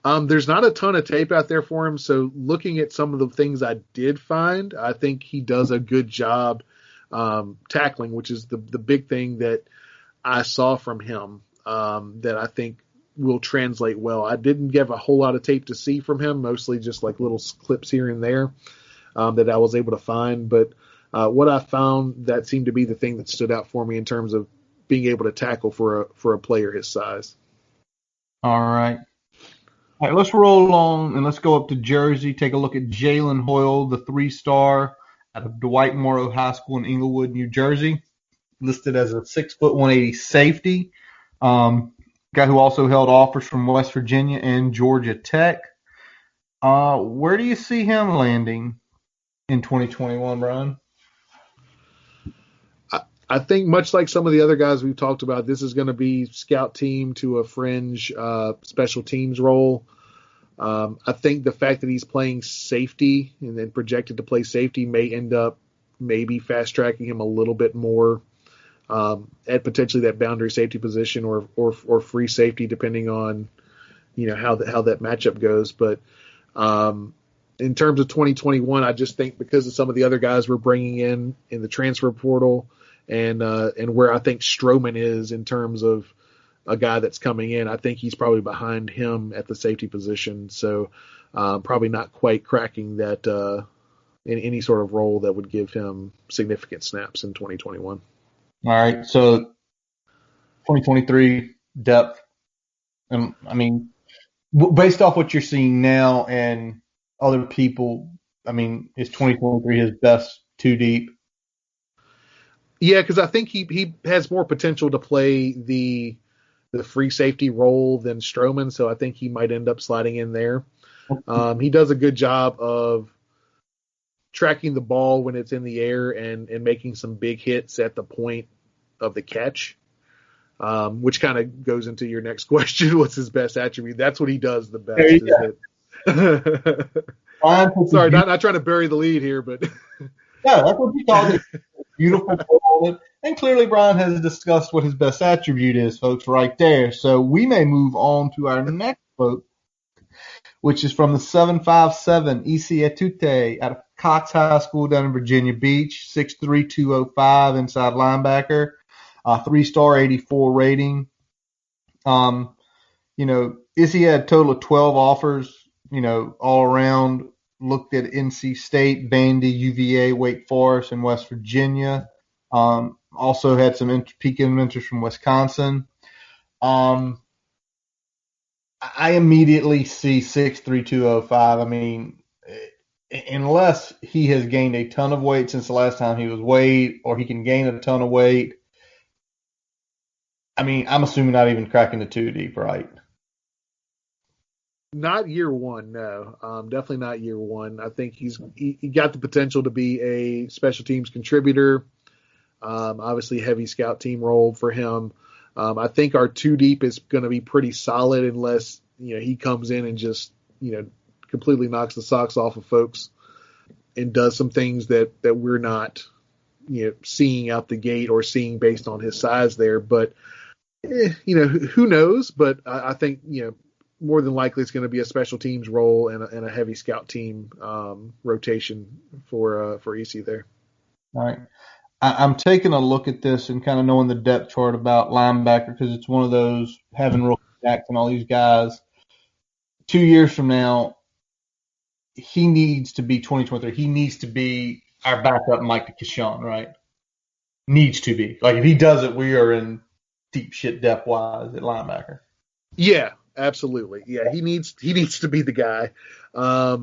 There's not a ton of tape out there for him. So looking at some of the things I did find, I think he does a good job tackling, which is the big thing that I saw from him that I think will translate well. I didn't give a whole lot of tape to see from him, mostly just like little clips here and there that I was able to find. But what I found that seemed to be the thing that stood out for me in terms of being able to tackle for a player his size. All right. All right, let's roll along and let's go up to Jersey. Take a look at Jalen Hoyle, the 3-star out of Dwight Morrow High School in Englewood, New Jersey, listed as a 6', 180 safety. Guy who also held offers from West Virginia and Georgia Tech. Where do you see him landing in 2021, Brian? I think much like some of the other guys we've talked about, this is going to be scout team to a fringe special teams role. I think the fact that he's playing safety and then projected to play safety may end up maybe fast tracking him a little bit more at potentially that boundary safety position or free safety, depending on how that matchup goes. But in terms of 2021, I just think because of some of the other guys we're bringing in the transfer portal and where I think Stroman is in terms of a guy that's coming in, I think he's probably behind him at the safety position. So probably not quite cracking that in any sort of role that would give him significant snaps in 2021. All right. So 2023 depth. I mean, based off what you're seeing now and other people, I mean, is 2023 his best 2 deep? Yeah, because I think he has more potential to play the free safety role than Stroman, so I think he might end up sliding in there. He does a good job of tracking the ball when it's in the air and making some big hits at the point of the catch, which kind of goes into your next question. What's his best attribute? That's what he does the best. Sorry, not trying to bury the lead here, but no, that's what you call it. Beautiful ball. And clearly Brian has discussed what his best attribute is, folks, right there. So we may move on to our next quote, which is from the 757 Isi Etute out of Cox High School down in Virginia Beach, 6'3", 205 inside linebacker, 3-star, 84 rating. Isi had a total of 12 offers, all around. Looked at NC State, Vandy, UVA, Wake Forest, and West Virginia. Also had some peaking interest from Wisconsin. I immediately see 6'3", 205. I mean, unless he has gained a ton of weight since the last time he was weighed, or he can gain a ton of weight. I mean, I'm assuming not even cracking the 2 deep, right? Not year one, no. Definitely not year one. I think he got the potential to be a special teams contributor. Obviously, heavy scout team role for him. I think our 2 deep is going to be pretty solid unless he comes in and just completely knocks the socks off of folks and does some things that we're not seeing out the gate or seeing based on his size there. But who knows? But I think more than likely it's going to be a special teams role and a heavy scout team rotation for EC there. All right. I'm taking a look at this and kind of knowing the depth chart about linebacker, because it's one of those, having rookie Jackson, all these guys. 2 years from now, he needs to be 2023. He needs to be our backup Mike Kishon, right? Needs to be. Like, if he does it, we are in deep shit depth wise at linebacker. Yeah, absolutely. Yeah, he needs to be the guy, at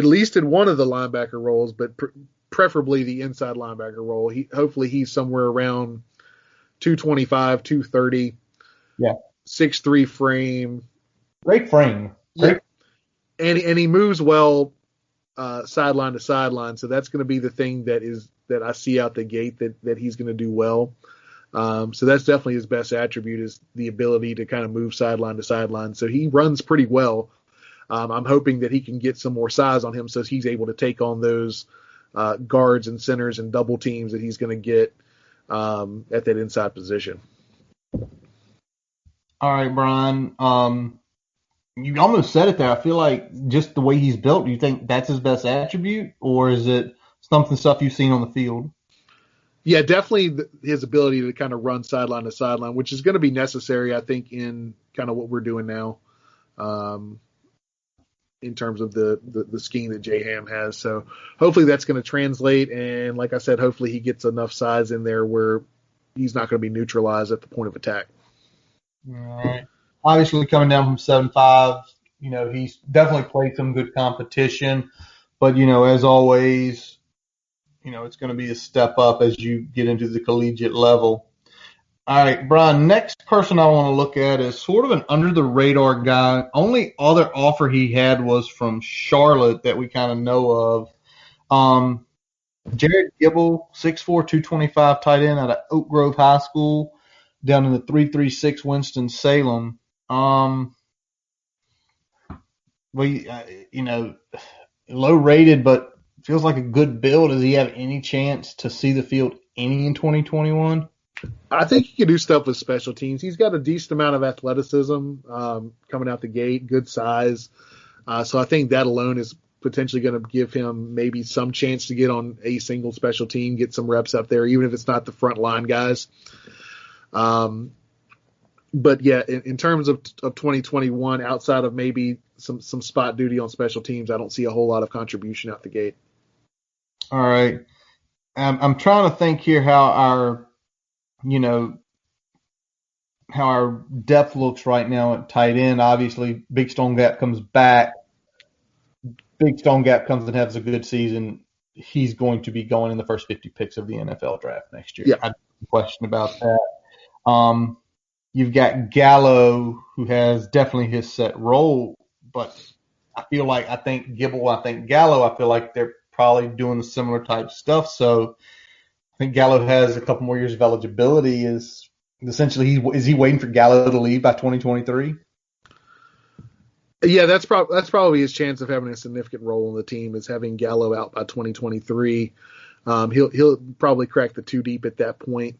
least in one of the linebacker roles, but preferably the inside linebacker role. Hopefully he's somewhere around 225, 230. Yeah. 6'3" frame. Great frame. Great. Yeah. And he moves well sideline to sideline, so that's going to be the thing that I see out the gate that he's going to do well. So that's definitely his best attribute, is the ability to kind of move sideline to sideline. So he runs pretty well. I'm hoping that he can get some more size on him so he's able to take on those guards and centers and double teams that he's going to get at that inside position. All right, Brian. You almost said it there. I feel like just the way he's built, do you think that's his best attribute, or is it stuff you've seen on the field? Yeah, definitely his ability to kind of run sideline to sideline, which is going to be necessary, I think, in kind of what we're doing now, in terms of the scheme that J-Ham has. So hopefully that's going to translate. And like I said, hopefully he gets enough size in there where he's not going to be neutralized at the point of attack. All right. Obviously coming down from 7'5", he's definitely played some good competition, but as always, it's going to be a step up as you get into the collegiate level. All right, Brian, next person I want to look at is sort of an under-the-radar guy. Only other offer he had was from Charlotte that we kind of know of. Jared Gibble, 6'4", 225 tight end out of Oak Grove High School down in the 336 Winston-Salem. Low rated, but feels like a good build. Does he have any chance to see the field any in 2021? I think he can do stuff with special teams. He's got a decent amount of athleticism coming out the gate, good size. So I think that alone is potentially going to give him maybe some chance to get on a single special team, get some reps up there, even if it's not the front line guys. But yeah, in terms of 2021, outside of maybe some spot duty on special teams, I don't see a whole lot of contribution out the gate. All right. I'm trying to think here how our depth looks right now at tight end. Obviously, Big Stone Gap comes back. Big Stone Gap comes and has a good season. He's going to be going in the first 50 picks of the NFL draft next year. Yeah. I have no question about that. You've got Gallo, who has definitely his set role, but I think Gibble, I think Gallo, I feel like they're probably doing the similar type stuff. So I think Gallo has a couple more years of eligibility. Is he waiting for Gallo to leave by 2023? Yeah, that's probably his chance of having a significant role in the team is having Gallo out by 2023. He'll probably crack the two deep at that point,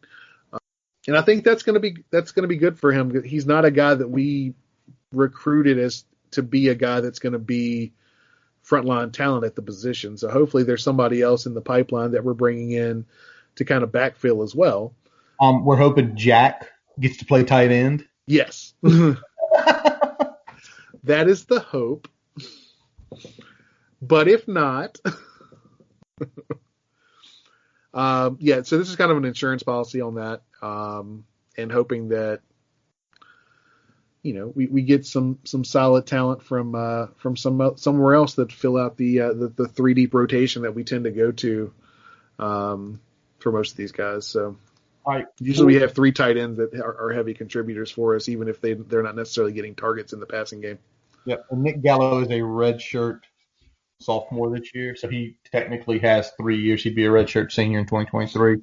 and I think that's going to be good for him. He's not a guy that we recruited as to be a guy that's going to be frontline talent at the position. So hopefully there's somebody else in the pipeline that we're bringing in to kind of backfill as well. We're hoping Jack gets to play tight end. Yes. That is the hope. But if not, so this is kind of an insurance policy on that, and hoping that, we get some solid talent from somewhere else that fill out the three deep rotation that we tend to go to for most of these guys. So usually we have three tight ends that are heavy contributors for us, even if they're not necessarily getting targets in the passing game. Yeah, and Nick Gallo is a redshirt sophomore this year, so he technically has 3 years. He'd be a redshirt senior in 2023.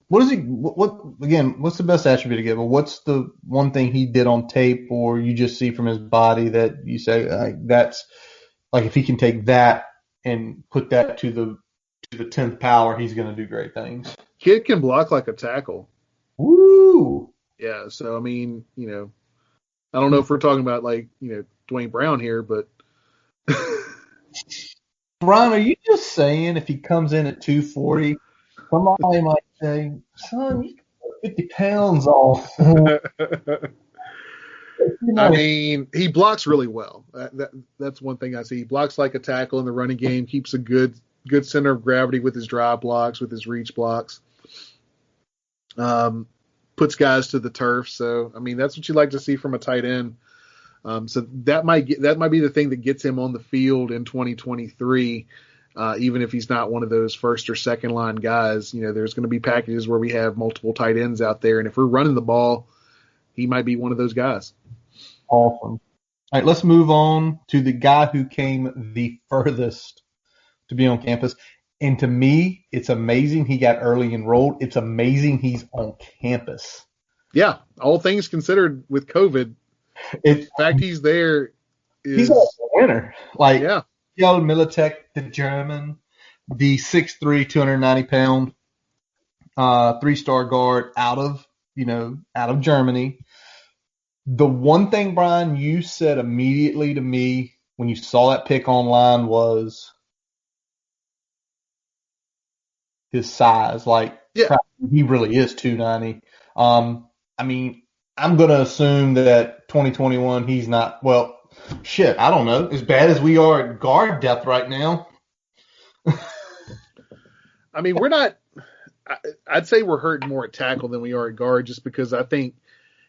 What's the best attribute to give him? What's the one thing he did on tape or you just see from his body that you say that's like if he can take that and put that to the 10th power, he's going to do great things. Kid can block like a tackle. Woo! Yeah, so I mean, I don't know if we're talking about Dwayne Brown here, but Brian, are you just saying if he comes in at 240, somebody might say, son, you can put 50 pounds off. I mean, he blocks really well. That's one thing I see. He blocks like a tackle in the running game, keeps a good center of gravity with his drive blocks, with his reach blocks. Puts guys to the turf. So, I mean, that's what you like to see from a tight end. So that might be the thing that gets him on the field in 2023, even if he's not one of those first or second line guys. There's going to be packages where we have multiple tight ends out there, and if we're running the ball, he might be one of those guys. Awesome. All right, let's move on to the guy who came the furthest to be on campus. And to me, it's amazing he got early enrolled. It's amazing he's on campus. Yeah, all things considered with COVID, the fact he's there is... He's a winner. Yeah. Joe Militek, the German, the 6'3", 290-pound, 3-star guard out of Germany. The one thing, Brian, you said immediately to me when you saw that pick online was his size. He really is 290. I mean, I'm going to assume that 2021 he's not, I don't know, as bad as we are at guard depth right now. I mean, we're not – I'd say we're hurting more at tackle than we are at guard just because I think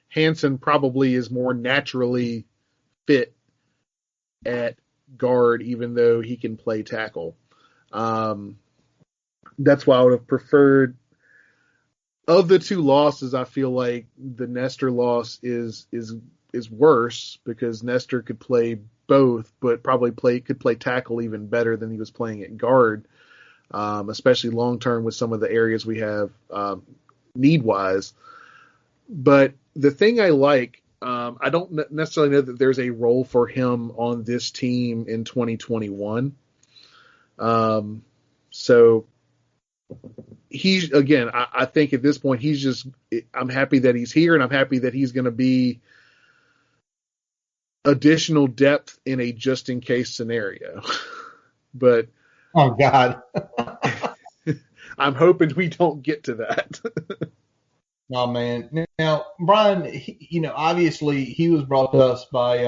Hansen probably is more naturally fit at guard even though he can play tackle. That's why I would have preferred – of the two losses, I feel like the Nestor loss is worse because Nestor could play both, but probably could play tackle even better than he was playing at guard, especially long term with some of the areas we have need wise. But the thing I like, I don't necessarily know that there's a role for him on this team in 2021. So he's, again, I think at this point I'm happy that he's here and I'm happy that he's going to be additional depth in a just in case scenario. But oh God, I'm hoping we don't get to that. Oh man. Now, Brian, obviously he was brought to us by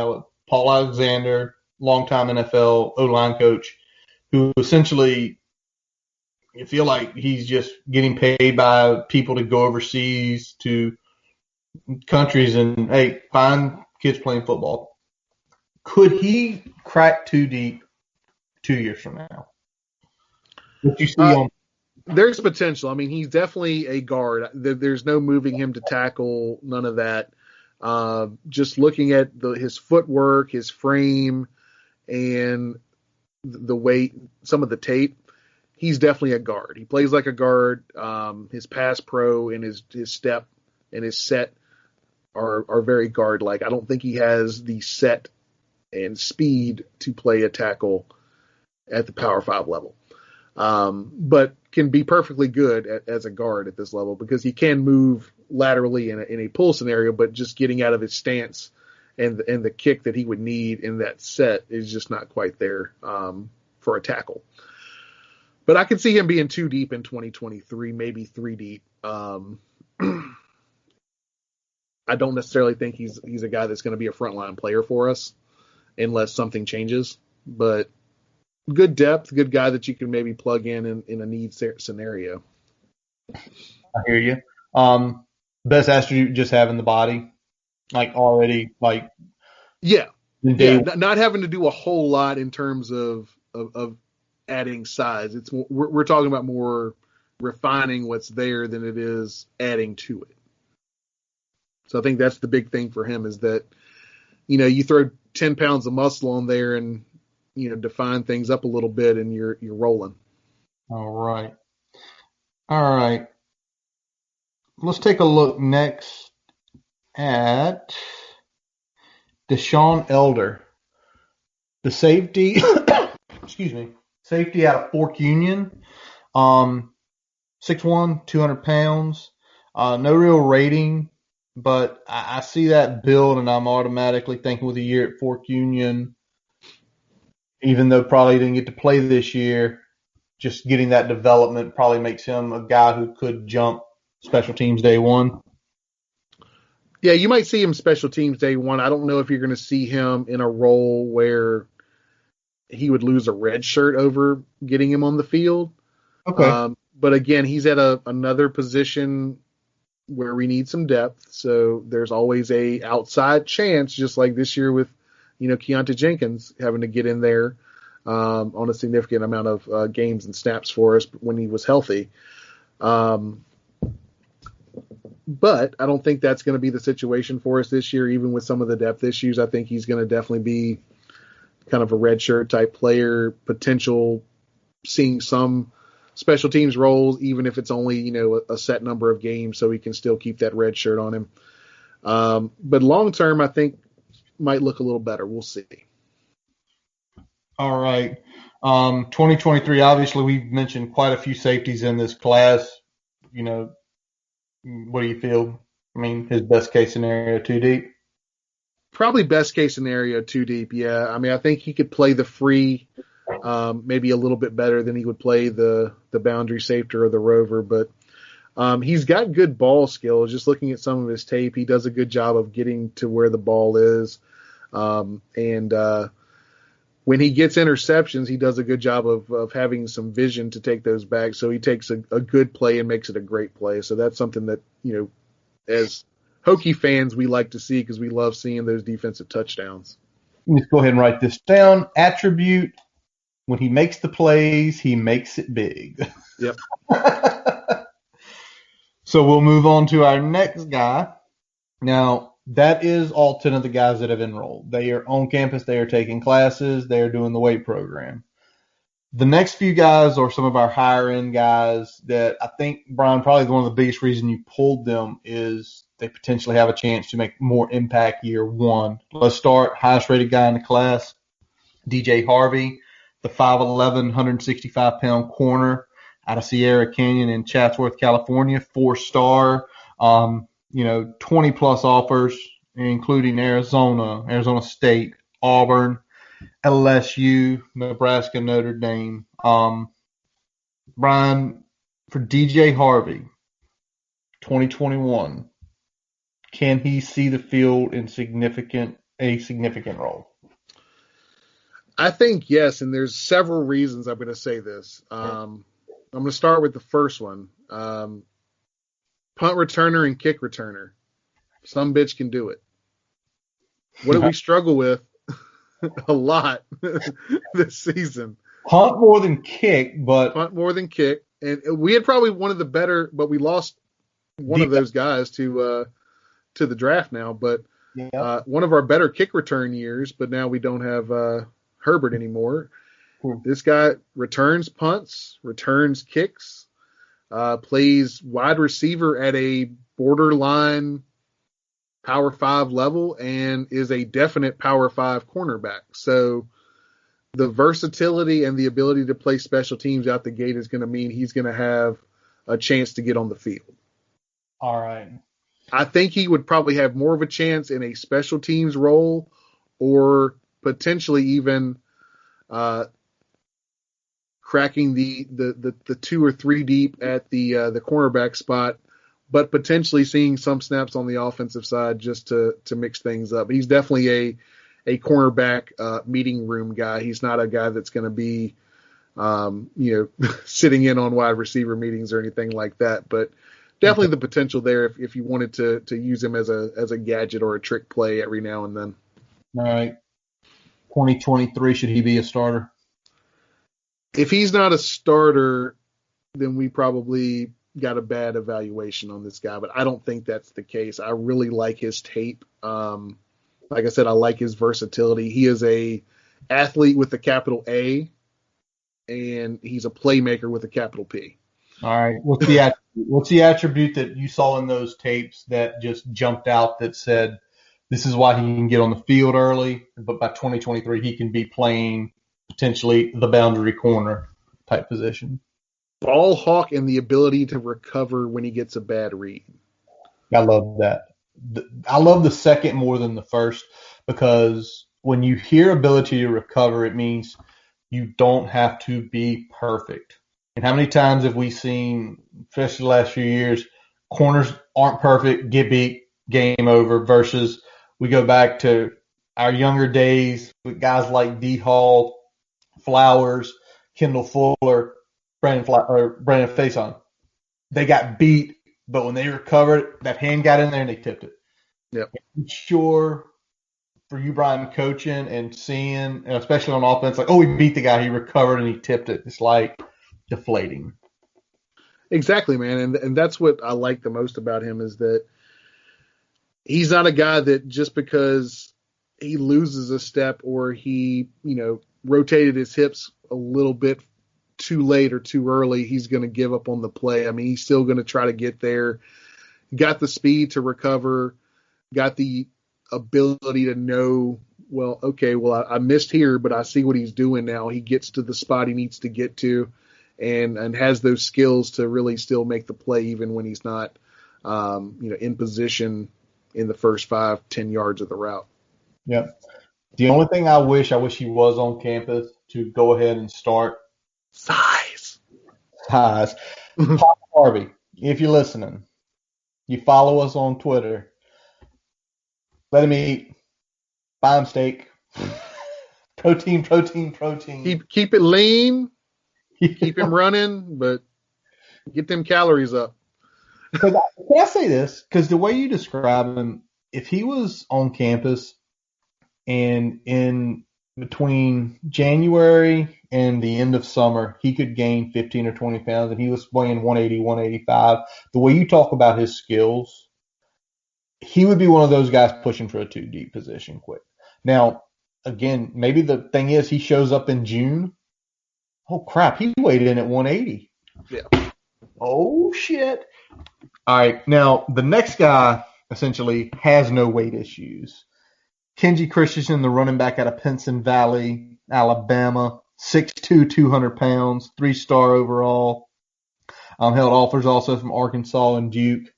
Paul Alexander, longtime NFL O-line coach, who essentially you feel like he's just getting paid by people to go overseas to countries and, hey, find kids playing football. Could he crack too deep 2 years from now? What you see on? There's potential. I mean, he's definitely a guard. There's no moving him to tackle, none of that. Just looking at his footwork, his frame, and the way some of the tape, he's definitely a guard. He plays like a guard. His pass pro and his step and his set are very guard-like. I don't think he has the set and speed to play a tackle at the Power 5 level. But can be perfectly good as a guard at this level because he can move laterally in a pull scenario, but just getting out of his stance and the kick that he would need in that set is just not quite there for a tackle. But I could see him being 2 deep in 2023, maybe 3 deep. I don't necessarily think he's a guy that's going to be a frontline player for us unless something changes. But good depth, good guy that you can maybe plug in a need scenario. I hear you. Best attribute just having the body, like already, like not having to do a whole lot in terms of adding size. It's we're talking about more refining what's there than it is adding to it. So I think that's the big thing for him is that, you throw 10 pounds of muscle on there and, define things up a little bit and you're rolling. All right. Let's take a look next at Deshaun Elder, the safety, safety out of Fork Union, 6'1", 200 pounds, no real rating. But I see that build, and I'm automatically thinking with a year at Fork Union, even though probably didn't get to play this year, just getting that development probably makes him a guy who could jump special teams day one. Yeah, you might see him special teams day one. I don't know if you're going to see him in a role where he would lose a red shirt over getting him on the field. Okay. But again, he's at another position where we need some depth. So there's always a outside chance, just like this year with, Keontae Jenkins having to get in there on a significant amount of games and snaps for us when he was healthy. But I don't think that's going to be the situation for us this year, even with some of the depth issues. I think he's going to definitely be kind of a redshirt type player, potential seeing some special teams roles, even if it's only, a set number of games, so he can still keep that red shirt on him. But long term, I think might look a little better. We'll see. All right. 2023, obviously we've mentioned quite a few safeties in this class. What do you feel? I mean, his best case scenario, 2 deep? Probably best case scenario, 2 deep. Yeah. I mean, I think he could play the free, maybe a little bit better than he would play the boundary safety or the rover, but he's got good ball skills. Just looking at some of his tape, he does a good job of getting to where the ball is. And when he gets interceptions, he does a good job of having some vision to take those back. So he takes a good play and makes it a great play. So that's something that, as Hokie fans, we like to see because we love seeing those defensive touchdowns. Let's go ahead and write this down. Attribute: when he makes the plays, he makes it big. Yep. So we'll move on to our next guy. Now, that is all 10 of the guys that have enrolled. They are on campus. They are taking classes. They are doing the weight program. The next few guys are some of our higher end guys that I think, Brian, probably one of the biggest reasons you pulled them is they potentially have a chance to make more impact year one. Let's start highest rated guy in the class, DJ Harvey, the 5'11", 165-pound corner out of Sierra Canyon in Chatsworth, California, 4-star, 20-plus offers, including Arizona State, Auburn, LSU, Nebraska, Notre Dame. Brian, for DJ Harvey, 2021, can he see the field in a significant role? I think yes, and there's several reasons I'm going to say this. I'm going to start with the first one. Punt returner and kick returner. Some bitch can do it. What do we struggle with a lot this season? Punt more than kick, but punt more than kick. And we had probably one of the better, but we lost one of those guys to the draft now. But one of our better kick return years, but now we don't have Herbert anymore. This guy returns punts, returns kicks, plays wide receiver at a borderline Power 5 level, and is a definite Power 5 cornerback. So the versatility and the ability to play special teams out the gate is going to mean he's going to have a chance to get on the field. All right. I think he would probably have more of a chance in a special teams role, or potentially even cracking the 2 or 3 deep at the cornerback spot, but potentially seeing some snaps on the offensive side just to mix things up. He's definitely a cornerback meeting room guy. He's not a guy that's going to be sitting in on wide receiver meetings or anything like that. But definitely the potential there if you wanted to use him as a gadget or a trick play every now and then. All right. 2023, should he be a starter? If he's not a starter, then we probably got a bad evaluation on this guy, but I don't think that's the case. I really like his tape. Like I said, I like his versatility. He is a athlete with a capital A, and he's a playmaker with a capital P. All right. What's the attribute that you saw in those tapes that just jumped out that said this is why he can get on the field early, but by 2023 he can be playing potentially the boundary corner type position? Ball hawk and the ability to recover when he gets a bad read. I love that. I love the second more than the first, because when you hear ability to recover, it means you don't have to be perfect. And how many times have we seen, especially the last few years, corners aren't perfect, get beat, game over, versus we go back to our younger days with guys like D. Hall, Flowers, Kendall Fuller, Brandon Faison. They got beat, but when they recovered, that hand got in there and they tipped it. Yep. I'm sure for you, Brian, coaching and seeing, and especially on offense, like, oh, he beat the guy, he recovered and he tipped it. It's like deflating. Exactly, man. And that's what I like the most about him, is that he's not a guy that just because he loses a step or he, rotated his hips a little bit too late or too early, he's going to give up on the play. I mean, he's still going to try to get there. Got the speed to recover, got the ability to know, I missed here, but I see what he's doing now. He gets to the spot he needs to get to, and has those skills to really still make the play even when he's not, in position in the first 5-10 yards of the route. Yeah. The only thing I wish he was on campus to go ahead and start. Size. Papa Harvey, if you're listening, you follow us on Twitter. Let him eat. Buy him steak. Protein. Keep it lean. Keep him running, but get them calories up. Can I say this? Because the way you describe him, if he was on campus and in between January and the end of summer, he could gain 15 or 20 pounds, and he was weighing 180, 185. The way you talk about his skills, he would be one of those guys pushing for a 2-deep position quick. Now, again, maybe the thing is he shows up in June. Oh, crap, he weighed in at 180. Yeah. Oh, shit. All right, now the next guy essentially has no weight issues. Kenji Christensen, the running back out of Pinson Valley, Alabama, 6'2", 200 pounds, 3-star overall. Held offers also from Arkansas and Duke.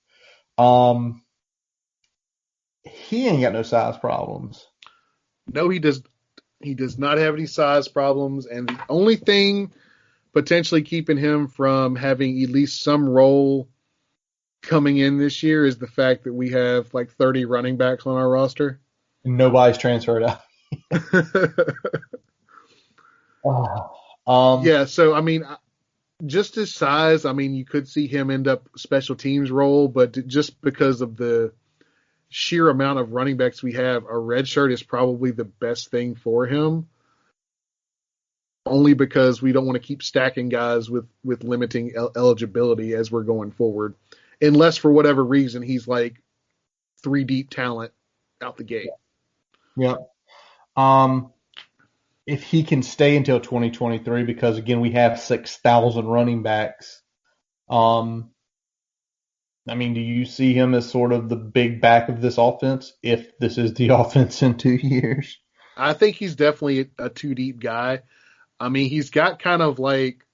He ain't got no size problems. No, he does. He does not have any size problems, and the only thing potentially keeping him from having at least some role coming in this year is the fact that we have like 30 running backs on our roster. Nobody's transferred out. Yeah, so I mean, just his size, I mean, you could see him end up special teams role, but just because of the sheer amount of running backs we have, a red shirt is probably the best thing for him. Only because we don't want to keep stacking guys with limiting eligibility as we're going forward, unless for whatever reason he's like 3 deep talent out the gate. Yeah. if he can stay until 2023, because again, we have 6,000 running backs. I mean, do you see him as sort of the big back of this offense if this is the offense in 2 years? I think he's definitely a two deep guy. I mean, he's got kind of like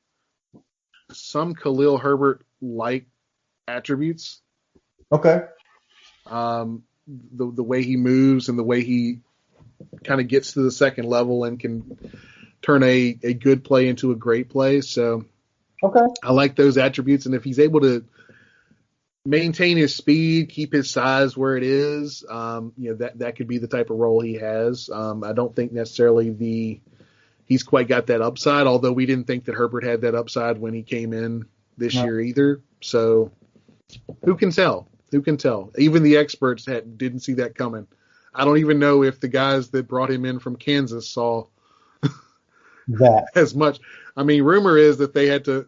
some Khalil Herbert like attributes. Okay. The way he moves and the way he kind of gets to the second level and can turn a good play into a great play. So Okay. I like those attributes. And if he's able to maintain his speed, keep his size where it is, that could be the type of role he has. I don't think necessarily he's quite got that upside, although we didn't think that Herbert had that upside when he came in this year either. So who can tell? Who can tell? Even the experts didn't see that coming. I don't even know if the guys that brought him in from Kansas saw that as much. I mean, rumor is that they had to,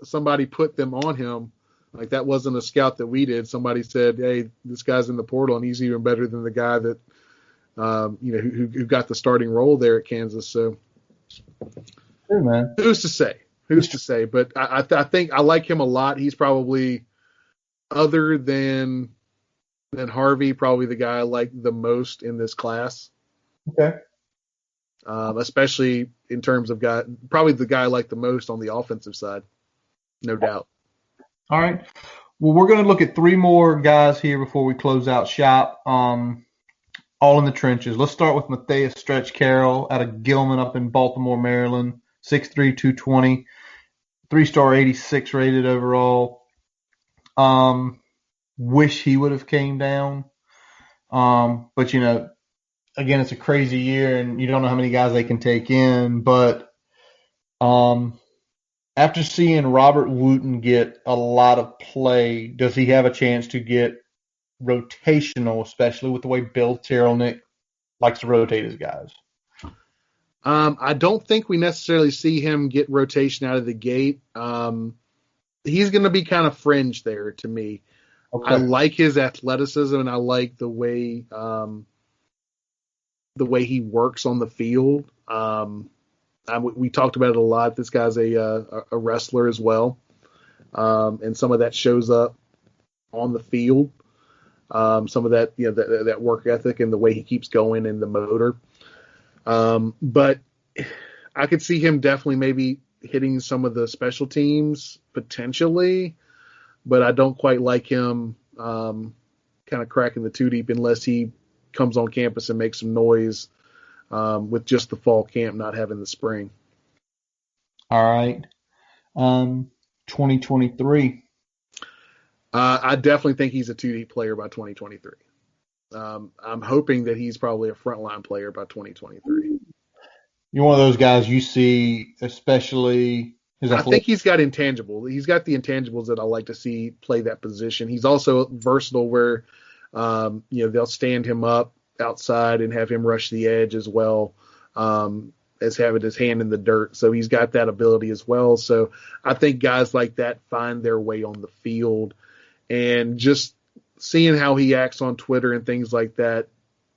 somebody put them on him. Like that wasn't a scout that we did. Somebody said, "Hey, this guy's in the portal and he's even better than the guy that, who got the starting role there at Kansas." So, True, man. Who's to say? Who's to say? But I think I like him a lot. He's probably, other than Harvey, probably the guy I like the most in this class. Okay. Especially in terms of probably the guy I like the most on the offensive side, no doubt. All right. Well, we're going to look at 3 more guys here before we close out shop. All in the trenches. Let's start with Matthias Stretch Carroll out of Gilman up in Baltimore, Maryland. 6'3", 220, 3-star, 86 rated overall. Wish he would have came down. But, again, it's a crazy year and you don't know how many guys they can take in. But after seeing Robert Wooten get a lot of play, does he have a chance to get rotational, especially with the way Bill Terrellnick likes to rotate his guys? I don't think we necessarily see him get rotation out of the gate. He's going to be kind of fringe there to me. Okay. I like his athleticism and I like the way he works on the field. We talked about it a lot. This guy's a wrestler as well, and some of that shows up on the field. Some of that, that work ethic and the way he keeps going and the motor. But I could see him definitely maybe hitting some of the special teams potentially, but I don't quite like him kind of cracking the 2 deep unless he comes on campus and makes some noise with just the fall camp not having the spring. All right. 2023. I definitely think he's a 2 deep player by 2023. I'm hoping that he's probably a frontline player by 2023. You're one of those guys you see, especially his I think he's got intangible. He's got the intangibles that I like to see play that position. He's also versatile where, they'll stand him up outside and have him rush the edge as well as having his hand in the dirt. So he's got that ability as well. So I think guys like that find their way on the field, and just seeing how he acts on Twitter and things like that,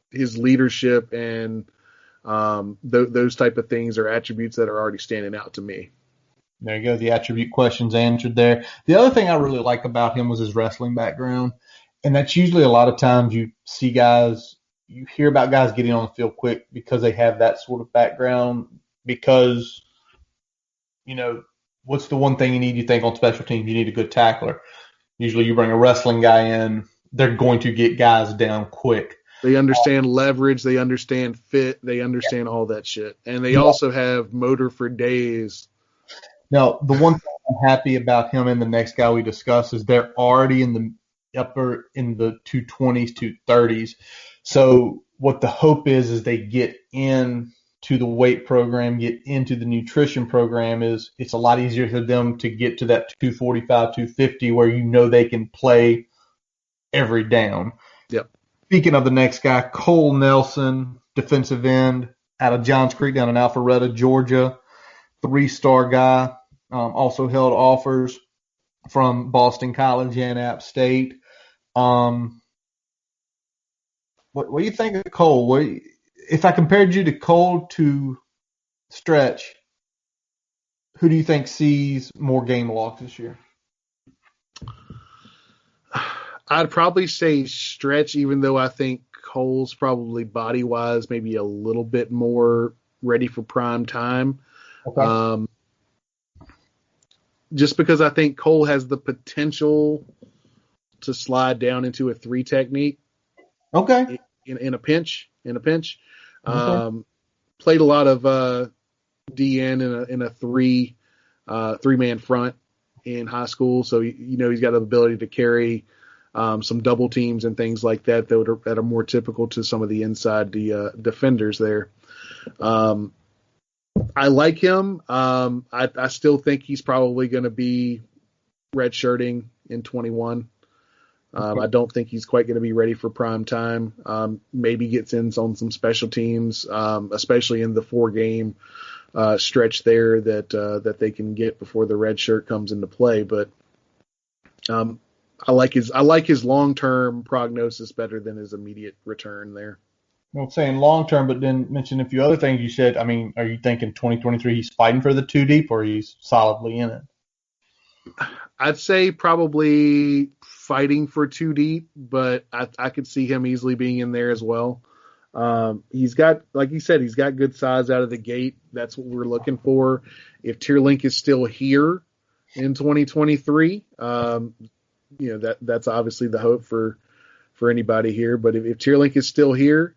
his leadership and those type of things are attributes that are already standing out to me. There you go. The attribute questions answered there. The other thing I really like about him was his wrestling background. And that's usually a lot of times you see guys, you hear about guys getting on the field quick because they have that sort of background. Because, what's the one thing you think on special teams? You need a good tackler. Usually you bring a wrestling guy in, they're going to get guys down quick. They understand leverage. They understand fit. They understand all that shit. And they also have motor for days. Now, the one thing I'm happy about him and the next guy we discuss is they're already in the 220s, 230s. So what the hope is they get into the weight program, get into the nutrition program. It's a lot easier for them to get to that 245, 250 where they can play every down. Yep. Speaking of the next guy, Cole Nelson, defensive end out of Johns Creek down in Alpharetta, Georgia, 3-star guy. Also held offers from Boston College and App State. What do you think of Cole? If I compared you to Cole to Stretch, who do you think sees more game logs this year? I'd probably say Stretch, even though I think Cole's probably body-wise maybe a little bit more ready for prime time. Okay. Just because I think Cole has the potential to slide down into a 3 technique. Okay. In a pinch. Okay. Played a lot of DN in a three-man front in high school, so he's got the ability to carry some double teams and things like that that are more typical to some of the inside defenders there. I like him. I still think he's probably going to be redshirting in 21. I don't think he's quite going to be ready for prime time. Maybe gets in on some special teams, especially in the 4-game stretch there that they can get before the red shirt comes into play. But I like his long-term prognosis better than his immediate return there. Well, saying long term, but then mention a few other things you said. I mean, are you thinking 2023 he's fighting for the 2 deep, or he's solidly in it? I'd say probably fighting for 2 deep, but I could see him easily being in there as well. He's got, like you said, he's got good size out of the gate. That's what we're looking for. If Tierlink is still here in 2023, that's obviously the hope for anybody here. But if Tierlink is still here,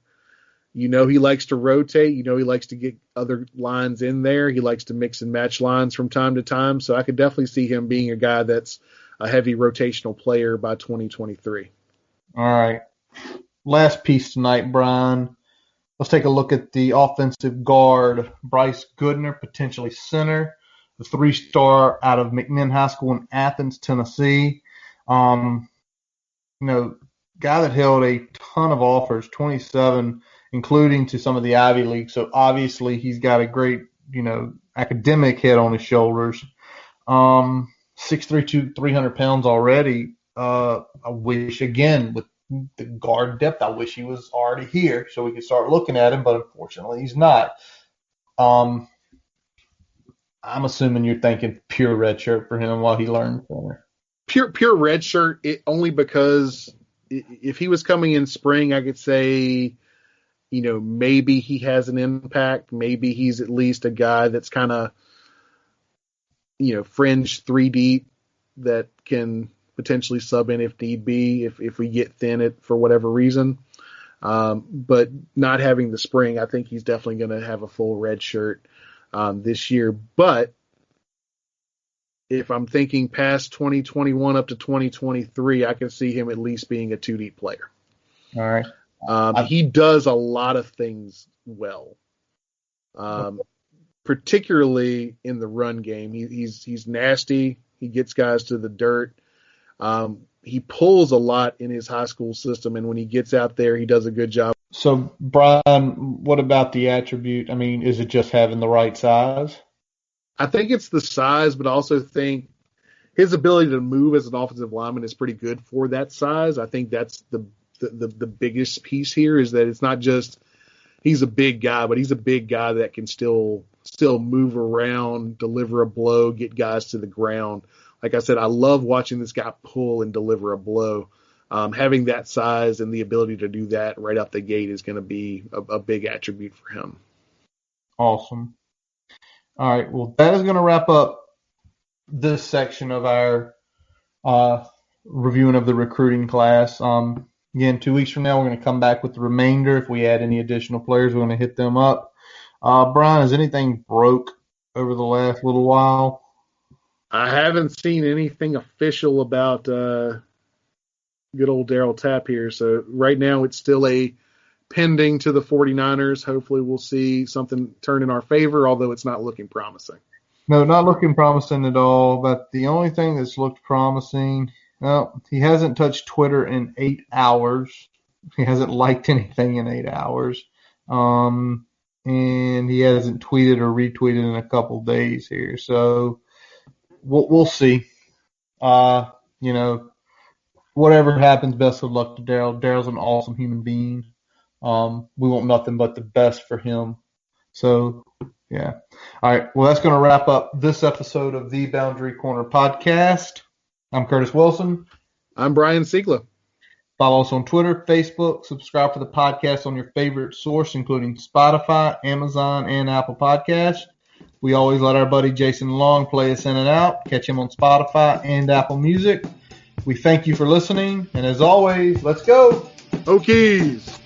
he likes to rotate. He likes to get other lines in there. He likes to mix and match lines from time to time. So I could definitely see him being a guy that's a heavy rotational player by 2023. All right. Last piece tonight, Brian. Let's take a look at the offensive guard, Bryce Goodner, potentially center, the 3-star out of McMinn High School in Athens, Tennessee. Guy that held a ton of offers, 27, including to some of the Ivy League. So obviously he's got a great, academic head on his shoulders. 6'3", 300 pounds already. I wish, again, with the guard depth, I wish he was already here so we could start looking at him, but unfortunately he's not. I'm assuming you're thinking pure red shirt for him while he learns better. Pure red shirt, only because if he was coming in spring, I could say, maybe he has an impact. Maybe he's at least a guy that's kind of, fringe 3 deep that can potentially sub in if need be, if we get thin it for whatever reason. But not having the spring, I think he's definitely going to have a full red shirt this year. But if I'm thinking past 2021 up to 2023, I can see him at least being a 2 deep player. All right. He does a lot of things well, particularly in the run game. He's nasty. He gets guys to the dirt. He pulls a lot in his high school system, and when he gets out there, he does a good job. So, Brian, what about the attribute? I mean, is it just having the right size? I think it's the size, but I also think his ability to move as an offensive lineman is pretty good for that size. I think that's the biggest piece here, is that it's not just he's a big guy, but he's a big guy that can still move around, deliver a blow, get guys to the ground. Like I said, I love watching this guy pull and deliver a blow. Having that size and the ability to do that right out the gate is going to be a big attribute for him. Awesome. All right. Well, that is going to wrap up this section of our reviewing of the recruiting class. Again, 2 weeks from now, we're going to come back with the remainder. If we add any additional players, we're going to hit them up. Brian, has anything broke over the last little while? I haven't seen anything official about good old Daryl Tapp here. So right now it's still a pending to the 49ers. Hopefully we'll see something turn in our favor, although it's not looking promising. No, not looking promising at all. But the only thing that's looked promising, well, he hasn't touched Twitter in 8 hours. He hasn't liked anything in 8 hours. And he hasn't tweeted or retweeted in a couple days here. So we'll see. Whatever happens, best of luck to Daryl. Daryl's an awesome human being. We want nothing but the best for him. So, yeah. All right. Well, that's going to wrap up this episode of the Boundary Corner podcast. I'm Curtis Wilson. I'm Brian Siegler. Follow us on Twitter, Facebook. Subscribe to the podcast on your favorite source, including Spotify, Amazon, and Apple Podcasts. We always let our buddy Jason Long play us in and out. Catch him on Spotify and Apple Music. We thank you for listening. And as always, let's go. Hokies.